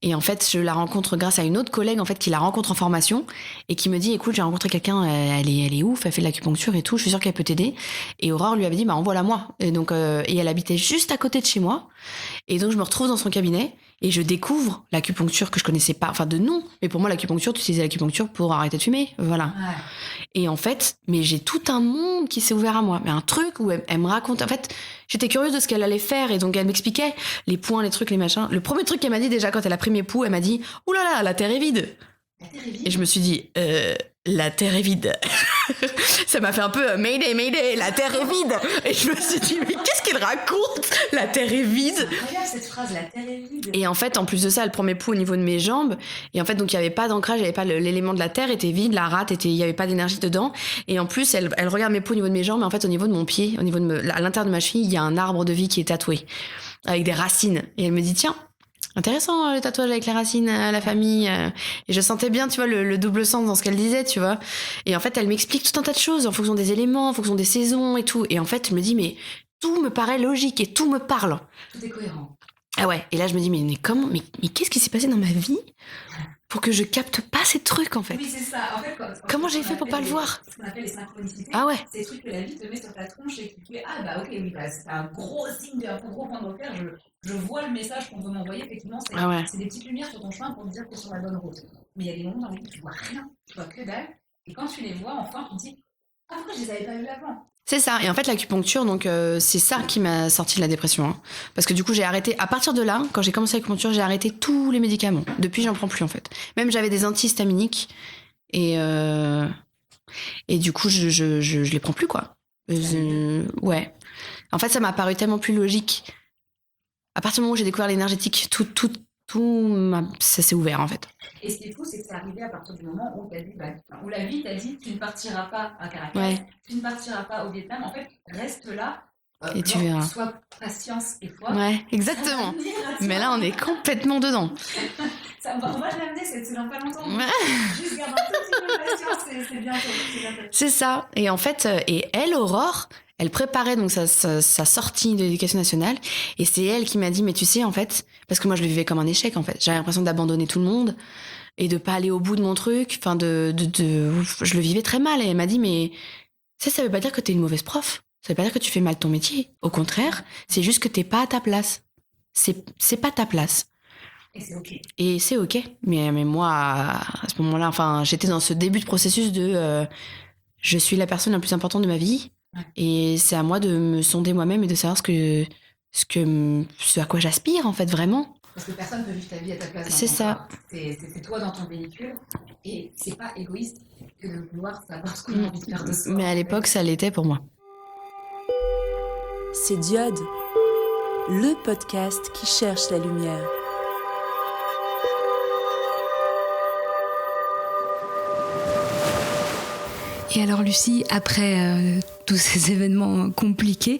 Speaker 4: Et en fait, je la rencontre grâce à une autre collègue en fait qui la rencontre en formation et qui me dit, écoute, j'ai rencontré quelqu'un, elle est ouf, elle fait de l'acupuncture et tout, je suis sûre qu'elle peut t'aider. Et Aurore lui avait dit, envoie-la moi. Et donc, et elle habitait juste à côté de chez moi. Et donc, je me retrouve dans son cabinet Et je découvre l'acupuncture que je connaissais pas, enfin de nom. Mais pour moi, l'acupuncture, tu utilisais l'acupuncture pour arrêter de fumer. Voilà.
Speaker 3: Ouais.
Speaker 4: Et en fait, mais j'ai tout un monde qui s'est ouvert à moi. Mais un truc où elle me raconte. En fait, j'étais curieuse de ce qu'elle allait faire. Et donc, elle m'expliquait les points, les trucs, les machins. Le premier truc qu'elle m'a dit déjà quand elle a pris mes poux, elle m'a dit « Ouh là là, la terre est vide !» Et je me suis dit la terre est vide. Ça m'a fait un peu Mayday, Mayday, la terre est vide. Et je me suis dit, mais qu'est-ce qu'elle raconte? La terre est vide.
Speaker 3: C'est incroyable cette phrase, la terre est vide.
Speaker 4: Et en fait, en plus de ça, elle prend mes poux au niveau de mes jambes. Et en fait, donc il n'y avait pas d'ancrage, il n'y avait pas l'élément de la terre était vide, la rate était, il n'y avait pas d'énergie dedans. Et en plus, elle regarde mes poux au niveau de mes jambes, mais en fait, au niveau de mon pied, au niveau de à l'intérieur de ma cheville, il y a un arbre de vie qui est tatoué avec des racines. Et elle me dit, tiens. Intéressant le tatouage avec les racines, la famille. Et je sentais bien, tu vois, le double sens dans ce qu'elle disait, tu vois. Et en fait, elle m'explique tout un tas de choses en fonction des éléments, en fonction des saisons et tout. Et en fait, je me dis, mais tout me paraît logique et tout me parle.
Speaker 3: Tout est cohérent.
Speaker 4: Ah ouais. Et là, je me dis, mais comment, mais qu'est-ce qui s'est passé dans ma vie pour que je capte pas ces trucs, en fait?
Speaker 3: Oui, c'est ça. En fait,
Speaker 4: comment j'ai fait pour pas le voir?
Speaker 3: Ce qu'on appelle les synchronicités.
Speaker 4: Ah ouais.
Speaker 3: C'est des trucs que la vie te met sur ta tronche et que tu fais, ah bah ok, oui, bah, c'est un gros signe, un gros point de repère. Je vois le message qu'on veut m'envoyer. Effectivement, c'est des petites lumières sur ton chemin pour te dire que tu es sur la bonne route. Mais il y a des moments dans lesquels tu vois rien, tu vois que dalle. Et quand tu les vois, enfin, tu te dis, ah pourquoi je les avais pas vus avant?
Speaker 4: C'est ça. Et en fait, l'acupuncture, donc, c'est ça qui m'a sorti de la dépression. Hein. Parce que du coup, j'ai arrêté. À partir de là, quand j'ai commencé l'acupuncture, j'ai arrêté tous les médicaments. Depuis, j'en prends plus, en fait. Même j'avais des antihistaminiques. Et du coup, je les prends plus, quoi. Ouais. En fait, ça m'a paru tellement plus logique. À partir du moment où j'ai découvert l'énergétique, tout ça s'est ouvert, en fait.
Speaker 3: Et ce qui est fou, c'est que c'est arrivé à partir du moment où, où la vie t'a dit tu ne partiras pas à Caracas,
Speaker 4: ouais.
Speaker 3: Tu ne partiras pas au Vietnam. En fait, reste là.
Speaker 4: Et tu verras.
Speaker 3: Sois patience et foi.
Speaker 4: Ouais, exactement. Mais là, on est complètement dedans.
Speaker 3: Moi, je l'ai amené, c'est dans pas longtemps.
Speaker 4: Ouais.
Speaker 3: Juste garde un tout petit peu de patience, c'est bientôt.
Speaker 4: C'est ça. Et en fait, elle, Aurore, elle préparait donc sa sortie de l'éducation nationale. Et c'est elle qui m'a dit, mais tu sais, en fait, parce que moi, je le vivais comme un échec, en fait. J'avais l'impression d'abandonner tout le monde et de pas aller au bout de mon truc. Enfin, je le vivais très mal. Et elle m'a dit, mais ça veut pas dire que t'es une mauvaise prof. Ça veut pas dire que tu fais mal ton métier. Au contraire, c'est juste que t'es pas à ta place. C'est pas ta place.
Speaker 3: Et c'est ok.
Speaker 4: Et c'est ok. Mais moi, à ce moment-là, enfin, j'étais dans ce début de processus de je suis la personne la plus importante de ma vie. Ouais. Et c'est à moi de me sonder moi-même et de savoir ce à quoi j'aspire, en fait, vraiment.
Speaker 3: Parce que personne ne peut vivre ta vie à ta place.
Speaker 4: C'est ça.
Speaker 3: C'est toi dans ton véhicule. Et c'est pas égoïste que de vouloir savoir ce qu'on a envie de faire de soi.
Speaker 4: Mais à l'époque, ça l'était pour moi.
Speaker 5: C'est Diode, le podcast qui cherche la lumière.
Speaker 1: Et alors Lucie, après tous ces événements compliqués,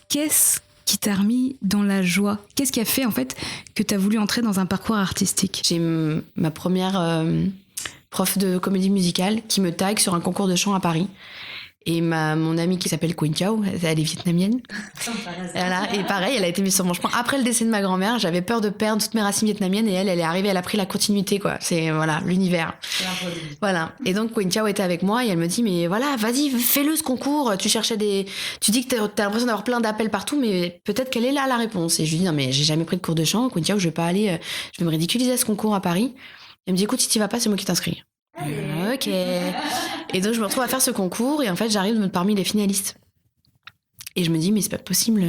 Speaker 1: qu'est-ce qui t'a remis dans la joie? Qu'est-ce qui a fait en fait que tu as voulu entrer dans un parcours artistique?
Speaker 4: J'ai ma première prof de comédie musicale qui me tag sur un concours de chant à Paris. Et mon amie qui s'appelle Quỳnh Châu, elle est vietnamienne. Voilà, et pareil, elle a été mise sur mon chemin. Après le décès de ma grand-mère, j'avais peur de perdre toutes mes racines vietnamiennes et elle est arrivée, elle a pris la continuité, quoi. C'est, voilà, l'univers. Voilà. Et donc, Quỳnh Châu était avec moi et elle me dit, mais voilà, vas-y, fais-le ce concours. Tu dis que t'as l'impression d'avoir plein d'appels partout, mais peut-être qu'elle est là, la réponse. Et je lui dis, non, mais j'ai jamais pris de cours de chant. Quỳnh Châu, je vais pas aller, je vais me ridiculiser à ce concours à Paris. Elle me dit, écoute, si t'y vas pas, c'est moi qui t'inscris. Ok. Et donc je me retrouve à faire ce concours et en fait j'arrive parmi les finalistes. Et je me dis mais c'est pas possible.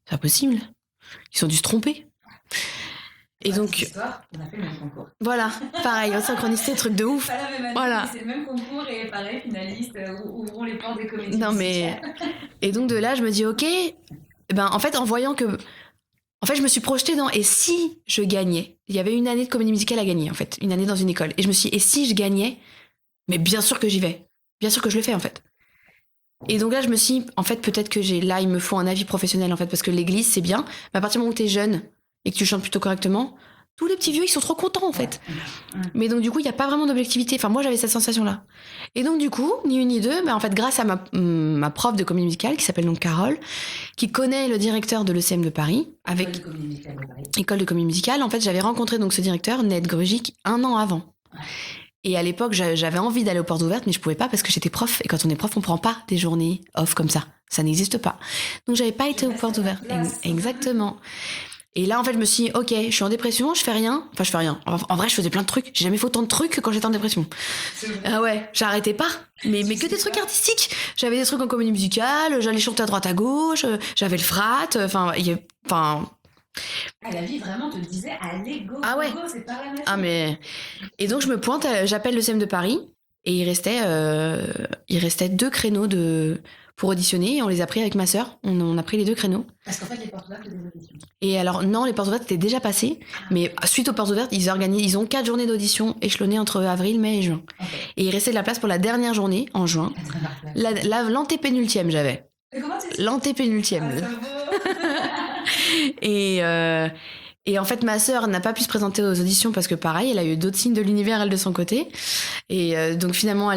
Speaker 4: C'est pas possible. Ils ont dû se tromper. Et donc
Speaker 3: histoire, on a fait le même concours.
Speaker 4: Voilà, pareil, en synchronicité, truc de ouf.
Speaker 3: Pas la même année,
Speaker 4: voilà.
Speaker 3: C'est le même concours et pareil, finaliste, ouvrons les portes des comédies.
Speaker 4: Non mais et donc de là je me dis ok. Ben en fait en voyant que je me suis projetée dans et si je gagnais. Il y avait une année de comédie musicale à gagner en fait, une année dans une école. Et je me suis dit, et si je gagnais, mais bien sûr que j'y vais. Bien sûr que je le fais en fait. Et donc là je me suis dit, en fait peut-être que il me faut un avis professionnel en fait, parce que l'église c'est bien, mais à partir du moment où t'es jeune et que tu chantes plutôt correctement, tous les petits vieux ils sont trop contents en fait. Mais donc du coup il n'y a pas vraiment d'objectivité. Enfin moi j'avais cette sensation là. Et donc du coup, ni une ni deux, mais en fait grâce à ma prof de comédie musicale qui s'appelle donc Carole, qui connaît le directeur de l'ECM de Paris, avec École de comédie musicale, en fait j'avais rencontré donc ce directeur, Ned Grugic, 1 an avant. Et à l'époque j'avais envie d'aller aux portes ouvertes, mais je pouvais pas parce que j'étais prof. Et quand on est prof, on prend pas des journées off comme ça. Ça n'existe pas. Donc j'avais pas été aux portes ouvertes. Exactement. Et là, en fait, je me suis dit, ok, je suis en dépression, je fais rien. Enfin, je fais rien. En vrai, je faisais plein de trucs. J'ai jamais fait autant de trucs que quand j'étais en dépression. Ah ouais, j'arrêtais pas. Mais que des trucs artistiques. J'avais des trucs en comédie musicale, j'allais chanter à droite à gauche, j'avais le frat, enfin...
Speaker 3: Ah, la vie vraiment te disait, allez, go,
Speaker 4: Ah ouais.
Speaker 3: go, c'est pas la machine.
Speaker 4: Ah mais... Et donc, je me pointe, j'appelle le CM de Paris, et il restait 2 créneaux pour auditionner, et on les a pris avec ma sœur. On a pris les 2 créneaux.
Speaker 3: Parce qu'en fait, les portes ouvertes, c'est des auditions.
Speaker 4: Et alors, non, les portes ouvertes étaient déjà passées, mais suite aux portes ouvertes, ils ont 4 journées d'audition échelonnées entre avril, mai et juin.
Speaker 3: Okay.
Speaker 4: Et il restait de la place pour la dernière journée, en juin. L'antépénultième, j'avais.
Speaker 3: Mais comment tu sais
Speaker 4: L'antépénultième. Et en fait, ma sœur n'a pas pu se présenter aux auditions parce que pareil, elle a eu d'autres signes de l'univers, elle, de son côté. Et donc finalement,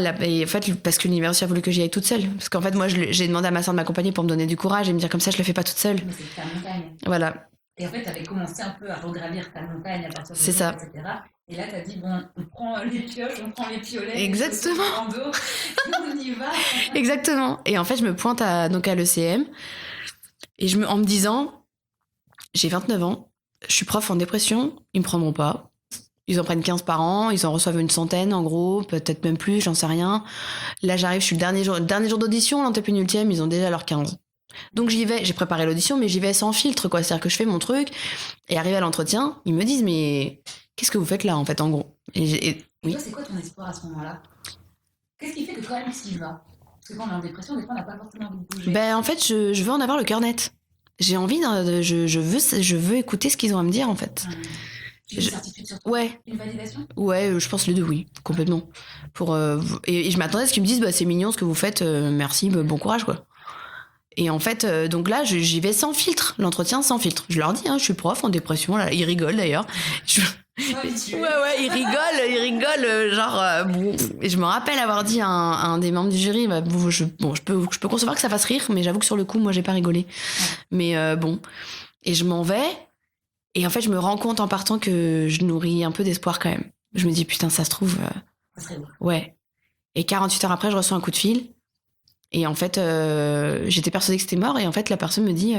Speaker 4: parce que l'univers aussi a voulu que j'y aille toute seule. Parce qu'en fait, moi, j'ai demandé à ma sœur de m'accompagner pour me donner du courage et me dire comme ça, je le fais pas toute seule.
Speaker 3: Mais c'est ta montagne.
Speaker 4: Voilà.
Speaker 3: Et en fait, t'avais commencé un peu à regravir ta montagne à partir de
Speaker 4: C'est ça.
Speaker 3: etc. Et là, t'as dit, bon, on prend les pioches, on prend les piolets.
Speaker 4: Exactement.
Speaker 3: On y va.
Speaker 4: Exactement. Et en fait, je me pointe à l'ECM et en me disant, j'ai 29 ans, je suis prof en dépression, ils me prendront pas. Ils en prennent 15 par an, ils en reçoivent une centaine en gros, peut-être même plus, j'en sais rien. Là, j'arrive, je suis le dernier jour d'audition, l'antépénultième, ils ont déjà leurs 15. Donc j'y vais, j'ai préparé l'audition, mais j'y vais sans filtre, quoi. C'est-à-dire que je fais mon truc, et arrivé à l'entretien, ils me disent, mais qu'est-ce que vous faites là, en fait, en gros?
Speaker 3: Et toi, c'est quoi ton espoir à ce moment-là? Qu'est-ce qui fait que quand même tu y vas? Parce que quand on est en dépression, des fois, on n'a pas forcément envie de bouger.
Speaker 4: Ben, en fait, je veux en avoir le cœur net. J'ai envie, je veux écouter ce qu'ils ont à me dire, en fait.
Speaker 3: Une certitude sur toi?
Speaker 4: Ouais.
Speaker 3: Une validation?
Speaker 4: Ouais, je pense les 2, oui, complètement. Et je m'attendais à ce qu'ils me disent, bah, c'est mignon ce que vous faites, merci, bon courage, quoi. Et en fait, donc là, j'y vais sans filtre, l'entretien sans filtre. Je leur dis, je suis prof en dépression, là. Ils rigolent d'ailleurs. Ouais, ils rigolent, genre, bon. Et je me rappelle avoir dit à un des membres du jury, bah, je peux concevoir que ça fasse rire, mais j'avoue que sur le coup, moi, j'ai pas rigolé. Mais bon. Et je m'en vais. Et en fait, je me rends compte en partant que je nourris un peu d'espoir quand même. Je me dis, putain, ça se trouve...
Speaker 3: Ça serait bon.
Speaker 4: Ouais. Et 48 heures après, je reçois un coup de fil. Et en fait, j'étais persuadée que c'était mort. Et en fait, la personne me dit,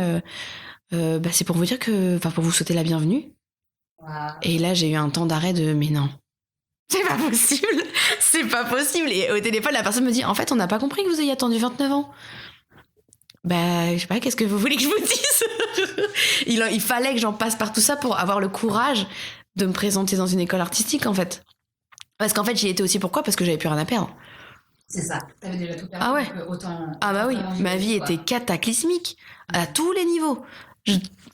Speaker 4: bah, c'est pour vous dire que... Enfin, pour vous souhaiter la bienvenue.
Speaker 3: Wow.
Speaker 4: Et là, j'ai eu un temps d'arrêt de... Mais non. C'est pas possible. C'est pas possible. Et au téléphone, la personne me dit, en fait, on n'a pas compris que vous ayez attendu 29 ans. Bah, je sais pas, qu'est-ce que vous voulez que je vous dise? Il fallait que j'en passe par tout ça pour avoir le courage de me présenter dans une école artistique, en fait. Parce qu'en fait, j'y étais aussi pourquoi? Parce que j'avais plus rien à perdre.
Speaker 3: C'est ça, t'avais déjà tout perdu.
Speaker 4: Ah ouais.
Speaker 3: Autant,
Speaker 4: ah bah oui, ma vie était cataclysmique à tous les niveaux.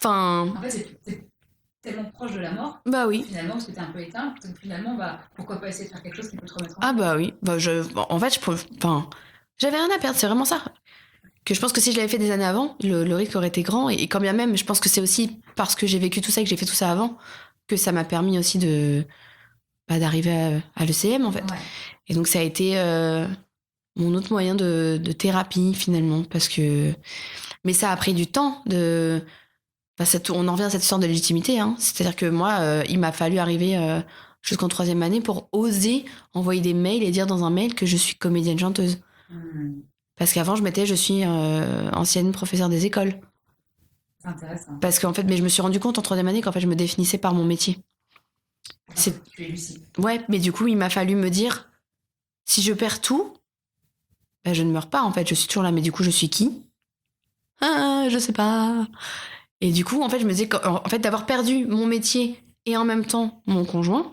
Speaker 4: En
Speaker 3: fait, c'est tellement proche de la mort.
Speaker 4: Bah oui.
Speaker 3: Finalement, parce que t'es un peu éteint, donc finalement, bah, pourquoi pas essayer de faire quelque chose qui peut te remettre en
Speaker 4: Ah bah oui. Bah en fait, j'avais rien à perdre, c'est vraiment ça. Que je pense que si je l'avais fait des années avant, le risque aurait été grand. Et quand bien même, je pense que c'est aussi parce que j'ai vécu tout ça et que j'ai fait tout ça avant que ça m'a permis aussi d'arriver à l'ECM, en fait.
Speaker 3: Ouais.
Speaker 4: Et donc, ça a été mon autre moyen de thérapie, finalement. Mais ça a pris du temps on en revient à cette sorte de légitimité. Hein. C'est-à-dire que moi, il m'a fallu arriver jusqu'en 3e année pour oser envoyer des mails et dire dans un mail que je suis comédienne-chanteuse. Parce qu'avant, je suis ancienne professeure des écoles.
Speaker 3: C'est intéressant.
Speaker 4: Parce qu'en fait, mais je me suis rendu compte en 3e année qu'en fait, je me définissais par mon métier.
Speaker 3: Tu es lucide.
Speaker 4: Ouais, mais du coup, il m'a fallu me dire, si je perds tout, bah, je ne meurs pas, en fait, je suis toujours là. Mais du coup, je suis qui? Je sais pas. Et du coup, en fait, je me disais qu'en fait, d'avoir perdu mon métier et en même temps mon conjoint,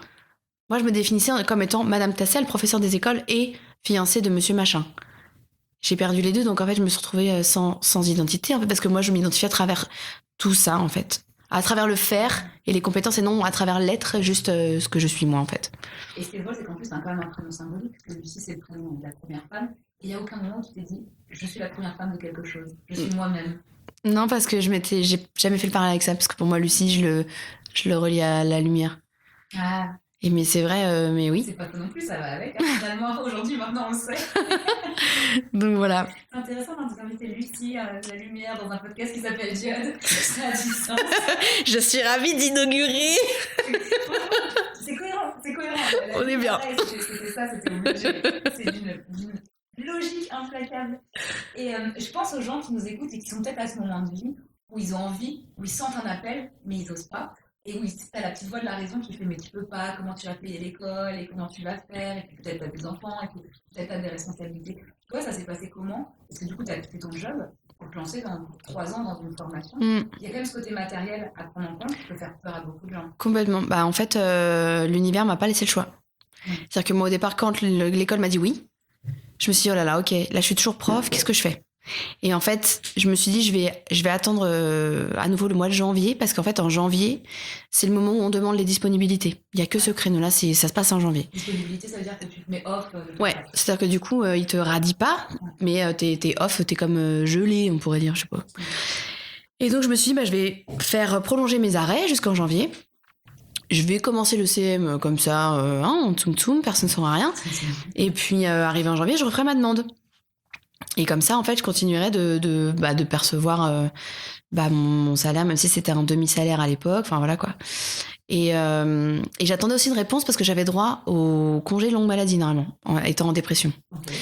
Speaker 4: moi, je me définissais comme étant Madame Tassel, professeure des écoles et fiancée de Monsieur Machin. J'ai perdu les deux, donc en fait, je me suis retrouvée sans identité, en fait, parce que moi, je m'identifie à travers tout ça, en fait. À travers le faire et les compétences, et non à travers l'être, juste ce que je suis moi, en fait.
Speaker 3: Et ce qui est drôle, c'est qu'en plus, t'as quand même un prénom symbolique, parce que Lucie, c'est le prénom de la première femme, et il n'y a aucun moment où tu t'es dit, je suis la première femme de quelque chose, je suis moi-même.
Speaker 4: Non, parce que j'ai jamais fait le parallèle avec ça, parce que pour moi, Lucie, je le relie à la lumière.
Speaker 3: Ah.
Speaker 4: Et mais c'est vrai, mais oui.
Speaker 3: C'est pas toi non plus, ça va avec. Hein. Finalement, aujourd'hui, maintenant, on le sait.
Speaker 4: Donc voilà.
Speaker 3: C'est intéressant d'inviter Lucie, la lumière, dans un podcast qui s'appelle Diode. Ça a du sens.
Speaker 4: Je suis ravie d'inaugurer.
Speaker 3: C'est cohérent.
Speaker 4: On est bien.
Speaker 3: C'était ça, c'était obligé. C'est d'une logique implacable. Et je pense aux gens qui nous écoutent et qui sont peut-être à ce moment de vie où ils ont envie, où ils sentent un appel, mais ils osent pas. Et où t'as la petite voix de la raison qui fait mais tu peux pas, comment tu vas payer l'école, et comment tu vas faire, et puis peut-être t'as des enfants, et puis peut-être t'as des responsabilités. Toi, ça s'est passé comment? Parce que du coup, t'as quitté ton job pour te lancer dans 3 ans dans une formation. Il y a quand même ce côté matériel à prendre en compte qui peut faire peur à beaucoup de gens.
Speaker 4: Complètement. Bah, en fait, l'univers m'a pas laissé le choix. C'est-à-dire que moi, au départ, quand l'école m'a dit oui, je me suis dit, oh là là, ok, là, je suis toujours prof, qu'est-ce que je fais? Et en fait, je me suis dit, je vais attendre à nouveau le mois de janvier, parce qu'en fait, en janvier, c'est le moment où on demande les disponibilités. Il n'y a que ce créneau-là, ça se passe en janvier.
Speaker 3: Disponibilité, ça veut dire que tu te mets off.
Speaker 4: Ouais, c'est-à-dire que du coup, il te radie pas, mais t'es off, t'es comme gelé, on pourrait dire, je sais pas. Et donc, je me suis dit, bah, je vais faire prolonger mes arrêts jusqu'en janvier. Je vais commencer le CM comme ça, en tsum-tsum, personne ne saura rien. Et puis, arrivé en janvier, je referai ma demande. Et comme ça, en fait, je continuerai de percevoir mon salaire, même si c'était un demi-salaire à l'époque. Enfin, voilà, quoi. Et j'attendais aussi une réponse parce que j'avais droit au congé longue maladie, normalement, étant en dépression. Okay.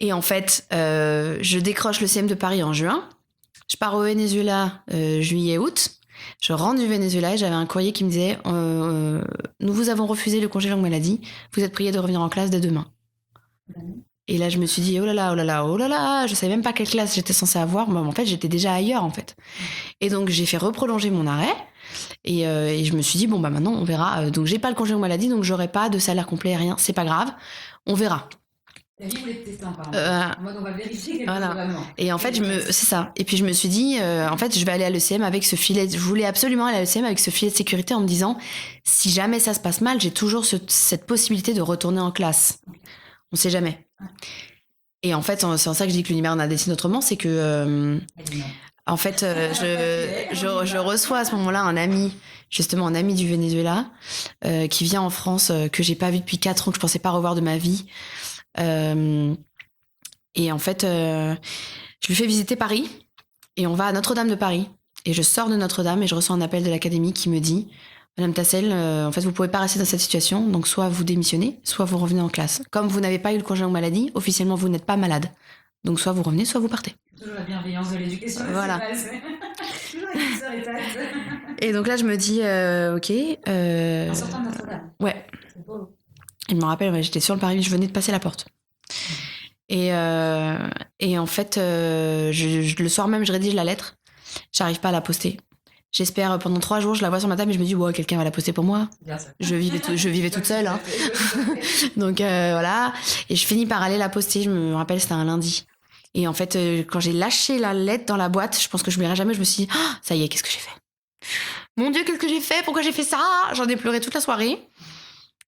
Speaker 4: Et en fait, je décroche le CM de Paris en juin. Je pars au Venezuela juillet-août. Je rentre du Venezuela et j'avais un courrier qui me disait nous vous avons refusé le congé longue maladie. Vous êtes prié de revenir en classe dès demain. Et là, je me suis dit, oh là là, oh là là, oh là là, je savais même pas quelle classe j'étais censée avoir. Moi, en fait, j'étais déjà ailleurs, en fait. Et donc, j'ai fait reprolonger mon arrêt. Et je me suis dit, bon, bah maintenant, on verra. Donc, j'ai pas le congé en maladie, donc j'aurai pas de salaire complet, rien. C'est pas grave. On verra.
Speaker 3: La vie voulait te tester encore. En mode, on va vérifier quelque chose vraiment.
Speaker 4: Et en fait, c'est ça. Et puis, je me suis dit, en fait, je vais aller à l'ECM avec ce filet. Je voulais absolument aller à l'ECM avec ce filet de sécurité en me disant, si jamais ça se passe mal, j'ai toujours cette possibilité de retourner en classe. On sait jamais. Et en fait, c'est en ça que je dis que l'univers en a décidé autrement, c'est que, en fait, je reçois à ce moment-là un ami du Venezuela, qui vient en France, que j'ai pas vu depuis 4 ans, que je pensais pas revoir de ma vie. Et en fait, je lui fais visiter Paris, et on va à Notre-Dame de Paris. Et je sors de Notre-Dame et je reçois un appel de l'académie qui me dit, Madame Tassel, en fait, vous pouvez pas rester dans cette situation, donc soit vous démissionnez, soit vous revenez en classe. Comme vous n'avez pas eu le congé en maladie, officiellement vous n'êtes pas malade. Donc soit vous revenez, soit vous partez.
Speaker 3: Toujours la bienveillance de l'éducation.
Speaker 4: Voilà.
Speaker 3: Et
Speaker 4: donc là, je me dis, ok.
Speaker 3: En sortant de Notre-Dame.
Speaker 4: Ouais.
Speaker 3: C'est beau.
Speaker 4: Il me rappelle, j'étais sur le parvis, je venais de passer la porte. Et en fait, le soir même, je rédige la lettre. J'arrive pas à la poster. J'espère pendant 3 jours, je la vois sur ma table et je me dis, wow, quelqu'un va la poster pour moi. Je vivais toute seule. Hein. Donc voilà. Et je finis par aller la poster. Je me rappelle, c'était un lundi. Et en fait, quand j'ai lâché la lettre dans la boîte, je pense que je m'oublierai jamais. Je me suis dit, oh, ça y est, qu'est-ce que j'ai fait? Mon Dieu, qu'est-ce que j'ai fait? Pourquoi j'ai fait ça? J'en ai pleuré toute la soirée.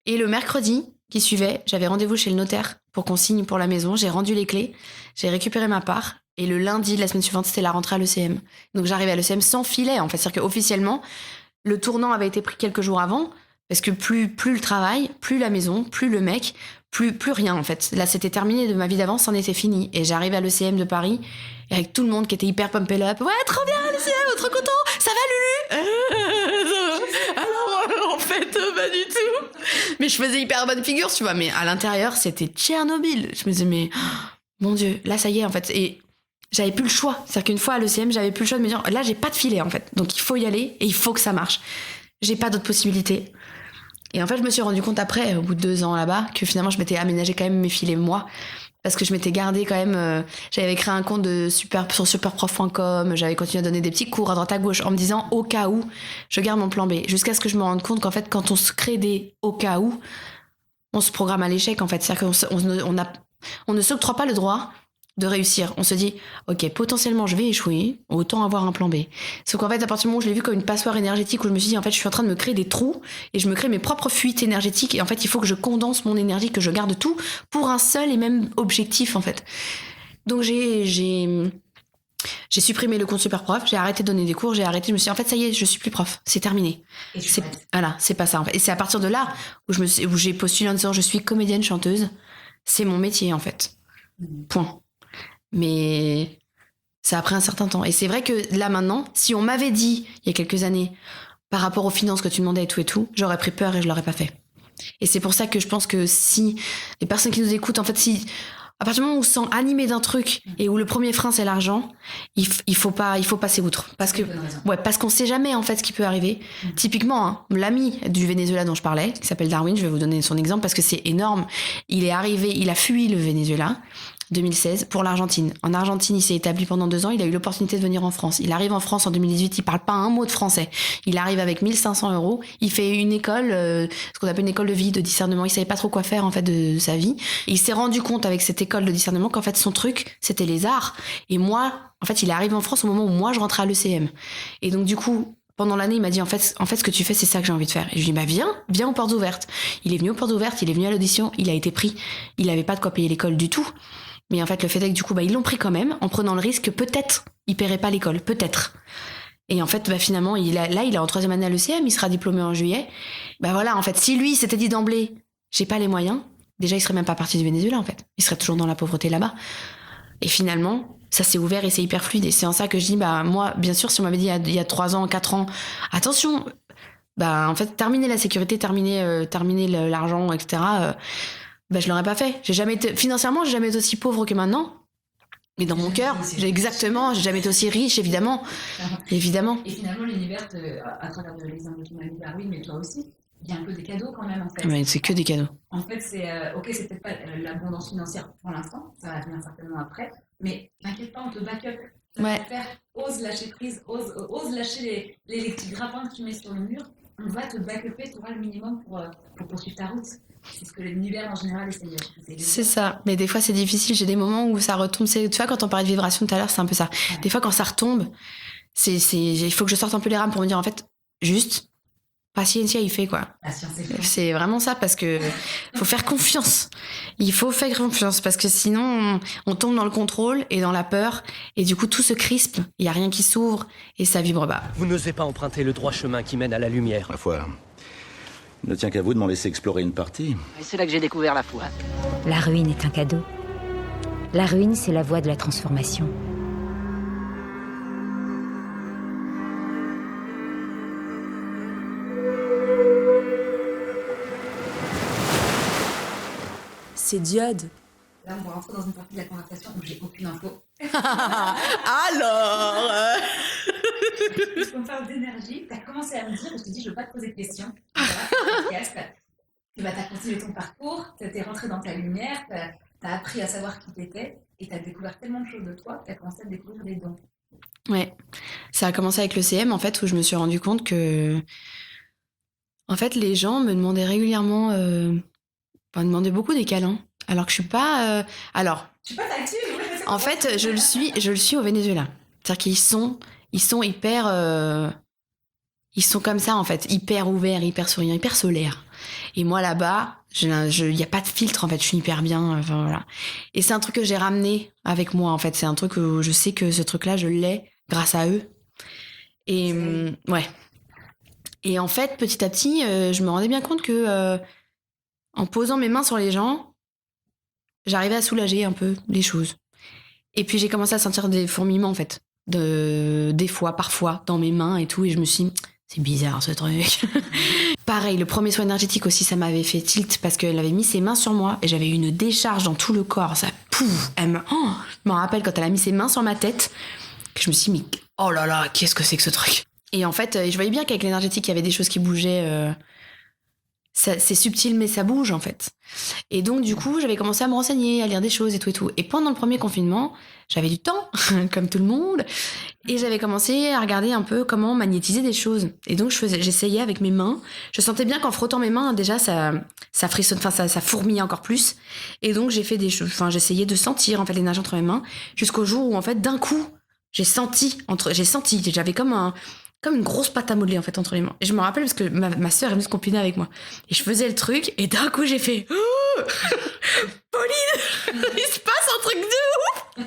Speaker 4: Et le mercredi qui suivait, j'avais rendez-vous chez le notaire pour qu'on signe pour la maison. J'ai rendu les clés. J'ai récupéré ma part. Et le lundi de la semaine suivante, c'était la rentrée à l'ECM. Donc j'arrivais à l'ECM sans filet, en fait. C'est-à-dire qu'officiellement, le tournant avait été pris quelques jours avant, parce que plus le travail, plus la maison, plus le mec, plus rien, en fait. Là, c'était terminé de ma vie d'avant, c'en était fini. Et j'arrivais à l'ECM de Paris, et avec tout le monde qui était hyper pumpé up. Ouais, trop bien, l'ECM, trop content. Ça va, Lulu? Alors, en fait, pas du tout. Mais je faisais hyper bonne figure, tu vois. Mais à l'intérieur, c'était Tchernobyl. Je me disais, mais mon Dieu, là, ça y est, en fait. Et j'avais plus le choix. C'est-à-dire qu'une fois à l'ECM, j'avais plus le choix de me dire, là, j'ai pas de filet, en fait. Donc, il faut y aller et il faut que ça marche. J'ai pas d'autre possibilité. Et en fait, je me suis rendu compte après, au bout de 2 ans là-bas, que finalement, je m'étais aménagé quand même mes filets, moi. Parce que je m'étais gardé quand même, j'avais créé un compte sur superprof.com, j'avais continué à donner des petits cours à droite à gauche en me disant, au cas où, je garde mon plan B. Jusqu'à ce que je me rende compte qu'en fait, quand on se crée des au cas où, on se programme à l'échec, en fait. C'est-à-dire qu'on ne s'octroie pas le droit de réussir. On se dit, ok, potentiellement je vais échouer, autant avoir un plan B. Sauf qu'en fait, à partir du moment où je l'ai vu comme une passoire énergétique, où je me suis dit, en fait, je suis en train de me créer des trous, et je me crée mes propres fuites énergétiques, et en fait, il faut que je condense mon énergie, que je garde tout, pour un seul et même objectif, en fait. Donc j'ai supprimé le compte Superprof, j'ai arrêté de donner des cours, je me suis dit, en fait, ça y est, je suis plus prof, c'est terminé. Voilà, c'est pas ça, en fait. Et c'est à partir de là où j'ai postulé en disant, je suis comédienne chanteuse, c'est mon métier, en fait. Point. Mais ça a pris un certain temps. Et c'est vrai que là, maintenant, si on m'avait dit, il y a quelques années, par rapport aux finances que tu demandais et tout, j'aurais pris peur et je l'aurais pas fait. Et c'est pour ça que je pense que si les personnes qui nous écoutent, en fait, si à partir du moment où on se sent animé d'un truc et où le premier frein c'est l'argent, il faut passer outre parce qu'on sait jamais en fait ce qui peut arriver. Typiquement, hein, l'ami du Venezuela dont je parlais, qui s'appelle Darwin, je vais vous donner son exemple parce que c'est énorme. Il a fui le Venezuela 2016 pour l'Argentine. En Argentine, il s'est établi pendant 2 ans, il a eu l'opportunité de venir en France. Il arrive en France en 2018, il parle pas un mot de français. Il arrive avec 1 500 €, il fait une école, ce qu'on appelle une école de vie, de discernement. Il savait pas trop quoi faire en fait de sa vie. Et il s'est rendu compte avec cette école de discernement qu'en fait son truc, c'était les arts. Et moi, en fait, il est arrivé en France au moment où moi je rentrais à l'ECM. Et donc du coup, pendant l'année, il m'a dit en fait ce que tu fais, c'est ça que j'ai envie de faire. Et je lui ai dit viens aux portes ouvertes. Il est venu aux portes ouvertes, il est venu à l'audition, il a été pris. Il avait pas de quoi payer l'école du tout. Mais en fait, le fait est que du coup, ils l'ont pris quand même, en prenant le risque que peut-être il paierait pas l'école, peut-être. Et en fait, finalement, il est en 3e année à l'ECM, il sera diplômé en juillet. Voilà, en fait, si lui s'était dit d'emblée, j'ai pas les moyens, déjà, il serait même pas parti du Venezuela, en fait. Il serait toujours dans la pauvreté là-bas. Et finalement, ça s'est ouvert et c'est hyper fluide. Et c'est en ça que je dis, moi, bien sûr, si on m'avait dit il y a 3 ans, 4 ans, attention, en fait, terminer la sécurité, terminer l'argent, etc., je l'aurais pas fait. Financièrement, j'ai jamais été aussi pauvre que maintenant. Mais dans mon cœur, j'ai jamais été aussi riche, évidemment. Évidemment.
Speaker 3: Et finalement, l'univers, à travers l'exemple de ton ami Darwin, mais toi aussi, il y a un peu des cadeaux quand même, en fait.
Speaker 4: Ouais, c'est que des cadeaux.
Speaker 3: En fait, c'est c'est peut-être pas l'abondance financière pour l'instant, ça va venir certainement après, mais t'inquiète pas, on te back up.
Speaker 4: Ouais.
Speaker 3: Ose lâcher prise, ose lâcher les petits grappins que tu mets sur le mur. On va te back upper, tu auras le minimum pour poursuivre ta route. C'est ce que l'univers en général essaye.
Speaker 4: C'est ça, mais des fois c'est difficile. J'ai des moments où ça retombe. Tu vois, quand on parlait de vibration tout à l'heure, c'est un peu ça. Ouais. Des fois, quand ça retombe, il faut que je sorte un peu les rames pour me dire en fait, juste, paciencia, il fait quoi. C'est vraiment ça, parce que faut faire confiance. Il faut faire confiance parce que sinon on tombe dans le contrôle et dans la peur et du coup tout se crispe. Il y a rien qui s'ouvre et ça vibre bas.
Speaker 6: Vous n'osez pas emprunter le droit chemin qui mène à la lumière.
Speaker 7: Ma foi. Il ne tient qu'à vous de m'en laisser explorer une partie.
Speaker 8: Et c'est là que j'ai découvert la foi.
Speaker 9: La ruine est un cadeau. La ruine, c'est la voie de la transformation.
Speaker 5: C'est Diode.
Speaker 3: Là, on va rentrer dans une partie de la conversation où j'ai aucune info.
Speaker 4: Alors
Speaker 3: Puisqu'on parle d'énergie, tu as commencé à me dire, je te dis, je ne veux pas te poser de questions. Voilà, tu as continué ton parcours, tu es rentré dans ta lumière, tu as appris à savoir qui tu étais et tu as découvert tellement de choses de toi que tu as commencé à découvrir des dons.
Speaker 4: Ouais, ça a commencé avec le CM en fait, où je me suis rendu compte que en fait les gens me demandaient régulièrement, me demandaient beaucoup des câlins, alors que je suis pas.
Speaker 3: Je suis pas tactile.
Speaker 4: En fait, je le suis au Venezuela. C'est-à-dire qu'ils sont hyper, ils sont comme ça en fait, hyper ouverts, hyper souriants, hyper solaires. Et moi là-bas, il y a pas de filtre en fait, je suis hyper bien. Enfin voilà. Et c'est un truc que j'ai ramené avec moi en fait. C'est un truc où je sais que ce truc-là, je l'ai grâce à eux. Et ouais. Et en fait, petit à petit, je me rendais bien compte que en posant mes mains sur les gens, j'arrivais à soulager un peu les choses. Et puis j'ai commencé à sentir des fourmillements en fait, des fois, parfois, dans mes mains et tout. Et je me suis dit, c'est bizarre ce truc. Pareil, le premier soin énergétique aussi, ça m'avait fait tilt parce qu'elle avait mis ses mains sur moi et j'avais une décharge dans tout le corps. Ça, pouf, je me rappelle quand elle a mis ses mains sur ma tête, que je me suis dit, mais oh là là, qu'est-ce que c'est que ce truc? Et en fait, je voyais bien qu'avec l'énergétique, il y avait des choses qui bougeaient. C'est subtil, mais ça bouge en fait. Et donc du coup, j'avais commencé à me renseigner, à lire des choses et tout et tout. Et pendant le premier confinement, j'avais du temps, comme tout le monde, et j'avais commencé à regarder un peu comment magnétiser des choses. Et donc j'essayais avec mes mains. Je sentais bien qu'en frottant mes mains, déjà ça frissonne, enfin ça fourmillait encore plus. Et donc j'ai fait des choses, enfin j'essayais de sentir en fait l'énergie entre mes mains, jusqu'au jour où en fait d'un coup j'avais comme une grosse pâte à modeler en fait entre les mains. Et je me rappelle parce que ma sœur est venue se compiner avec moi. Et je faisais le truc et d'un coup j'ai fait oh Pauline, il se passe un truc de ouf.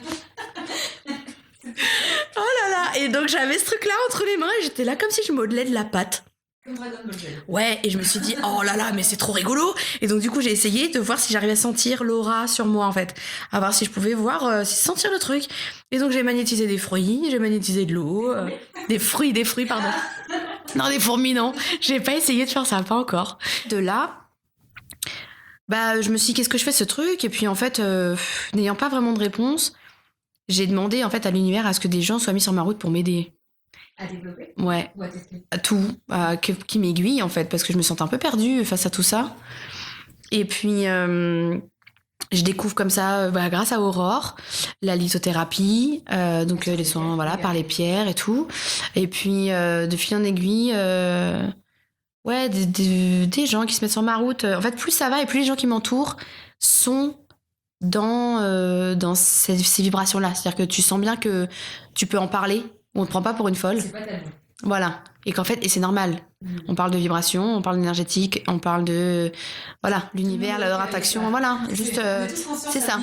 Speaker 4: Oh là là. Et donc j'avais ce truc là entre les mains et j'étais là comme si je modelais de la pâte.
Speaker 3: Comme Dragon Ball Z.
Speaker 4: Ouais, et je me suis dit oh là là, mais c'est trop rigolo. Et donc du coup j'ai essayé de voir si j'arrivais à sentir l'aura sur moi en fait, à voir si je pouvais sentir le truc. Et donc j'ai magnétisé des fruits, j'ai magnétisé de l'eau, des fruits pardon. Non, des fourmis non, j'ai pas essayé de faire ça, pas encore. De là, Bah, je me suis dit, qu'est-ce que je fais ce truc? Et puis en fait, n'ayant pas vraiment de réponse, j'ai demandé en fait à l'univers à ce que des gens soient mis sur ma route pour m'aider.
Speaker 3: À développer
Speaker 4: Ouais,
Speaker 3: ou à tester?
Speaker 4: à tout, qui m'aiguille en fait, parce que je me sentais un peu perdue face à tout ça. Et puis, je découvre comme ça, grâce à Aurore, la lithothérapie, donc les soins voilà, par les pierres et tout. Et puis, de fil en aiguille, ouais, des gens qui se mettent sur ma route. En fait, plus ça va et plus les gens qui m'entourent sont dans ces vibrations-là. C'est-à-dire que tu sens bien que tu peux en parler, on ne te prend pas pour une folle.
Speaker 3: C'est pas tabou.
Speaker 4: Voilà. Et qu'en fait, et c'est normal. On parle de vibration, on parle d'énergétique, on parle de, voilà, l'univers, la attraction, voilà. Juste, c'est ça.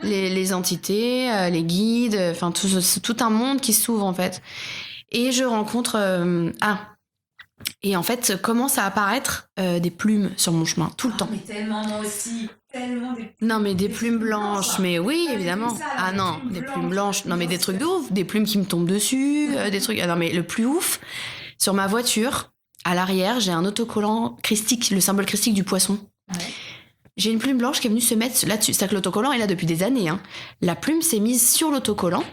Speaker 4: Les entités, les guides, enfin, c'est tout un monde qui s'ouvre, en fait. Et je rencontre, et en fait, commence à apparaître des plumes sur mon chemin, tout le temps.
Speaker 3: Mais tellement, moi aussi. Tellement des...
Speaker 4: Non, mais des plumes blanches, mais oui,
Speaker 3: Ah,
Speaker 4: évidemment.
Speaker 3: ça,
Speaker 4: Ah non, des plumes blanches. Non, mais des trucs de ouf. Des plumes qui me tombent dessus, des trucs. Ah non, mais le plus ouf, sur ma voiture, à l'arrière, j'ai un autocollant christique, le symbole christique du poisson.
Speaker 3: Ouais.
Speaker 4: J'ai une plume blanche qui est venue se mettre là-dessus. C'est-à-dire que l'autocollant est là depuis des années. Hein. La plume s'est mise sur l'autocollant.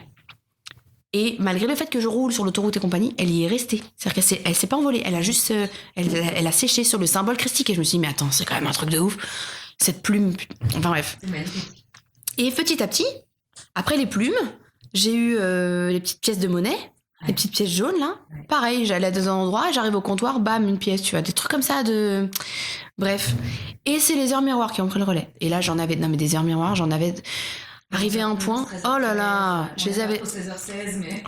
Speaker 4: Et malgré le fait que je roule sur l'autoroute et compagnie, elle y est restée. C'est-à-dire qu'elle s'est pas envolée. Elle a juste, elle a séché sur le symbole christique. Et je me suis dit, mais attends, c'est quand même un truc de ouf. Cette plume, enfin bref.
Speaker 3: C'est magnifique.
Speaker 4: Et petit à petit, après les plumes, j'ai eu les petites pièces de monnaie, les petites pièces jaunes là.
Speaker 3: Ouais.
Speaker 4: Pareil, j'allais à des endroits, j'arrive au comptoir, bam, une pièce, tu vois, des trucs comme ça de... Bref. Et c'est les heures miroirs qui ont pris le relais. Et là, j'en avais... Non mais des heures miroirs, j'en avais... Arrivé à un point, oh là là, je les avais...
Speaker 3: 16h16, mais...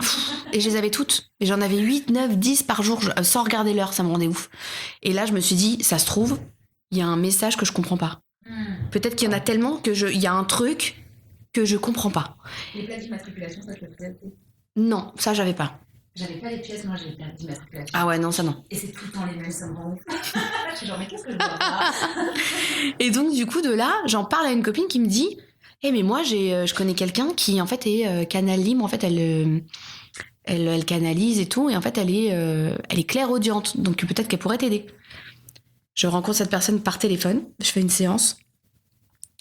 Speaker 4: Et je les avais toutes. Et j'en avais 8, 9, 10 par jour, sans regarder l'heure, ça me rendait ouf. Et là, je me suis dit, ça se trouve, il y a un message que je comprends pas. Peut-être qu'il y en a tellement que il y a un truc que je comprends pas.
Speaker 3: Les plaques d'immatriculation, ça te le fait?
Speaker 4: Non, ça j'avais pas.
Speaker 3: J'avais pas les pièces, moi j'ai les plaques d'immatriculation.
Speaker 4: Ah ouais, non, ça non.
Speaker 3: Et c'est tout le temps les mêmes, ça me rend ouf. Je suis genre, mais qu'est-ce que je dois avoir?
Speaker 4: Et donc du coup de là, j'en parle à une copine qui me dit, mais moi je connais quelqu'un qui en fait est canal libre, en fait elle canalise et tout, et en fait elle est clairaudiente, donc peut-être qu'elle pourrait t'aider. Je rencontre cette personne par téléphone, je fais une séance.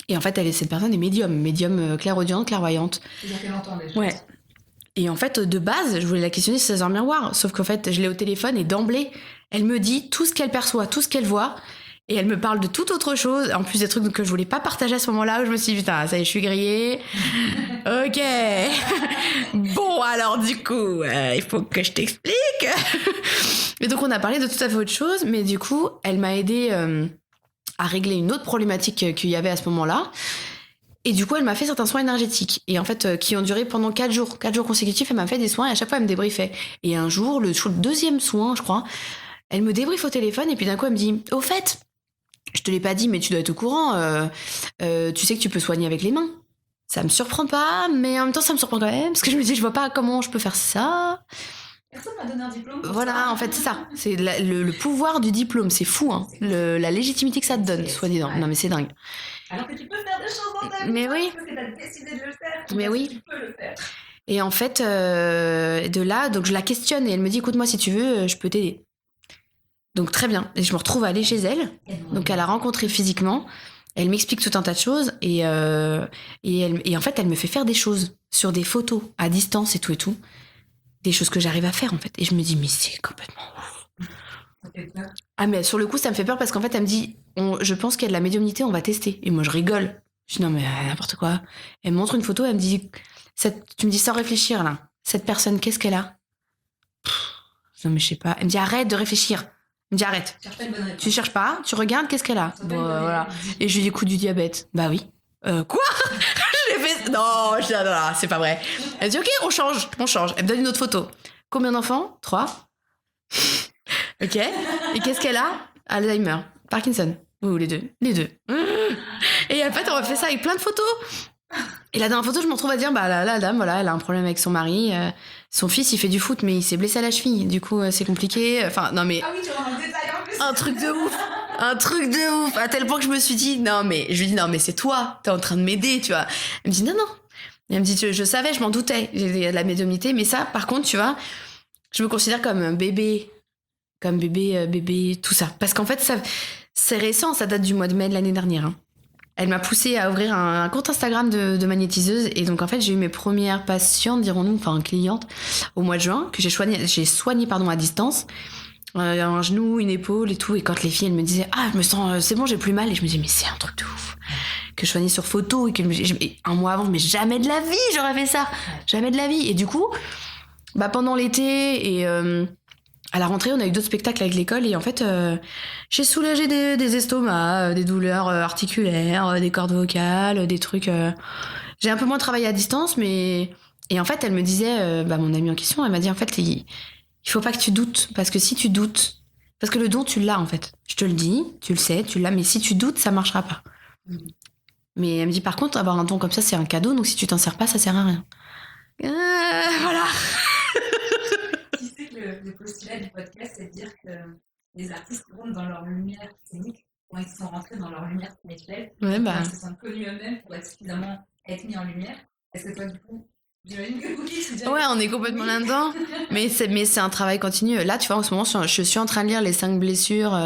Speaker 4: Et en fait, cette personne est médium clairaudiente, clairvoyante.
Speaker 3: Il y a fait longtemps déjà.
Speaker 4: Ouais. Et en fait, de base, je voulais la questionner sur ses heures miroirs. Sauf qu'en fait, je l'ai au téléphone et d'emblée, elle me dit tout ce qu'elle perçoit, tout ce qu'elle voit. Et elle me parle de toute autre chose. En plus des trucs que je voulais pas partager à ce moment-là, où je me suis dit, putain, ça y est, je suis grillée. Ok. Bon, alors du coup, il faut que je t'explique. Et donc, on a parlé de tout à fait autre chose. Mais du coup, elle m'a aidée à régler une autre problématique qu'il y avait à ce moment-là. Et du coup, elle m'a fait certains soins énergétiques. Et en fait, qui ont duré pendant 4 jours. 4 jours consécutifs, elle m'a fait des soins et à chaque fois, elle me débriefait. Et un jour, le deuxième soin, je crois, elle me débriefe au téléphone et puis d'un coup, elle me dit, au fait, je te l'ai pas dit, mais tu dois être au courant, tu sais que tu peux soigner avec les mains. Ça me surprend pas, mais en même temps, ça me surprend quand même, parce que je me dis, je vois pas comment je peux faire ça.
Speaker 3: Personne m'a donné un diplôme.
Speaker 4: Voilà, en fait, c'est ça. C'est le pouvoir du diplôme, c'est fou, hein. La légitimité que ça te donne, soi-disant.
Speaker 3: Ouais.
Speaker 4: Non, mais c'est dingue.
Speaker 3: Alors que tu peux faire des choses dans ta vie.
Speaker 4: Mais oui.
Speaker 3: Parce que t'as décidé de le faire.
Speaker 4: Mais
Speaker 3: parce
Speaker 4: oui.
Speaker 3: que tu peux le faire.
Speaker 4: Et en fait, de là, donc je la questionne et elle me dit, écoute-moi, si tu veux, je peux t'aider. Donc très bien. Et je me retrouve à aller chez elle. Donc elle la rencontrée physiquement. Elle m'explique tout un tas de choses et en fait, elle me fait faire des choses sur des photos à distance et tout. Des choses que j'arrive à faire, en fait. Et je me dis, mais c'est complètement ouf.
Speaker 3: Ça fait peur.
Speaker 4: Ah, mais sur le coup, ça me fait peur parce qu'en fait, elle me dit, je pense qu'il y a de la médiumnité, on va tester. Et moi, je rigole. Je dis, non, mais n'importe quoi. Elle me montre une photo, elle me dit, tu me dis sans réfléchir, là. Cette personne, qu'est-ce qu'elle a? Non, mais je sais pas. Elle me dit, arrête de réfléchir. Elle me dit, arrête.
Speaker 3: Cherche pas une bonne réponse.
Speaker 4: Tu cherches pas, tu regardes, qu'est-ce qu'elle a?
Speaker 3: Ça s'appelle une bonne
Speaker 4: Voilà.
Speaker 3: réponse.
Speaker 4: Et je lui dis, écoute, du diabète. Bah oui. Quoi? Je l'ai fait. Non, je dis, non, c'est pas vrai. Elle dit, ok, on change. Elle me donne une autre photo. Combien d'enfants? 3. Ok. Et qu'est-ce qu'elle a? Alzheimer. Parkinson. Ou les deux. Et en fait, on a fait ça avec plein de photos. Et la dernière photo, je me retrouve à dire, bah la dame, voilà, elle a un problème avec son mari. Son fils, il fait du foot, mais il s'est blessé à la cheville. Du coup, c'est compliqué. Enfin, non mais...
Speaker 3: Ah oui, tu rentres dans le détail en plus.
Speaker 4: Un truc de ouf. À tel point que je me suis dit, je lui dis, non, mais c'est toi. T'es en train de m'aider, tu vois. Elle me dit, non. Elle me dit, je savais, je m'en doutais. Il y a de la médiumnité. Mais ça, par contre, tu vois, je me considère comme un bébé. Comme bébé, tout ça. Parce qu'en fait, ça, c'est récent. Ça date du mois de mai de l'année dernière. Hein. elle m'a poussée à ouvrir un compte Instagram de magnétiseuse. Et donc, en fait, j'ai eu mes premières patientes, dirons-nous, enfin clientes, au mois de juin, que j'ai soigné à distance. Un genou, une épaule et tout. Et quand les filles, elles me disaient « Ah, je me sens... c'est bon, j'ai plus mal. » Et je me disais « Mais c'est un truc de ouf. » Que je soignais sur photo et un mois avant, mais jamais de la vie, j'aurais fait ça. Jamais de la vie. Et du coup, pendant l'été et... à la rentrée, on a eu d'autres spectacles avec l'école et en fait, j'ai soulagé des estomacs, des douleurs articulaires, des cordes vocales, des trucs... J'ai un peu moins travaillé à distance, mais... Et en fait, elle me disait, mon amie en question, elle m'a dit, en fait, il faut pas que tu doutes, parce que si tu doutes... Parce que le don, tu l'as, en fait. Je te le dis, tu le sais, tu l'as, mais si tu doutes, ça marchera pas. Mais elle me dit, par contre, avoir un don comme ça, c'est un cadeau, donc si tu t'en sers pas, ça sert à rien. Voilà.
Speaker 3: Le postulat du podcast, c'est de dire que les artistes rentrent dans leur lumière scénique quand ils sont rentrés dans leur lumière spirituelle. Quand ils se sont connus eux-mêmes pour être suffisamment être mis en lumière. Est-ce que toi, du coup, j'imagine que oui,
Speaker 4: ouais, on est complètement là-dedans. mais c'est un travail continu. Là, tu vois, en ce moment, je suis en train de lire Les 5 blessures.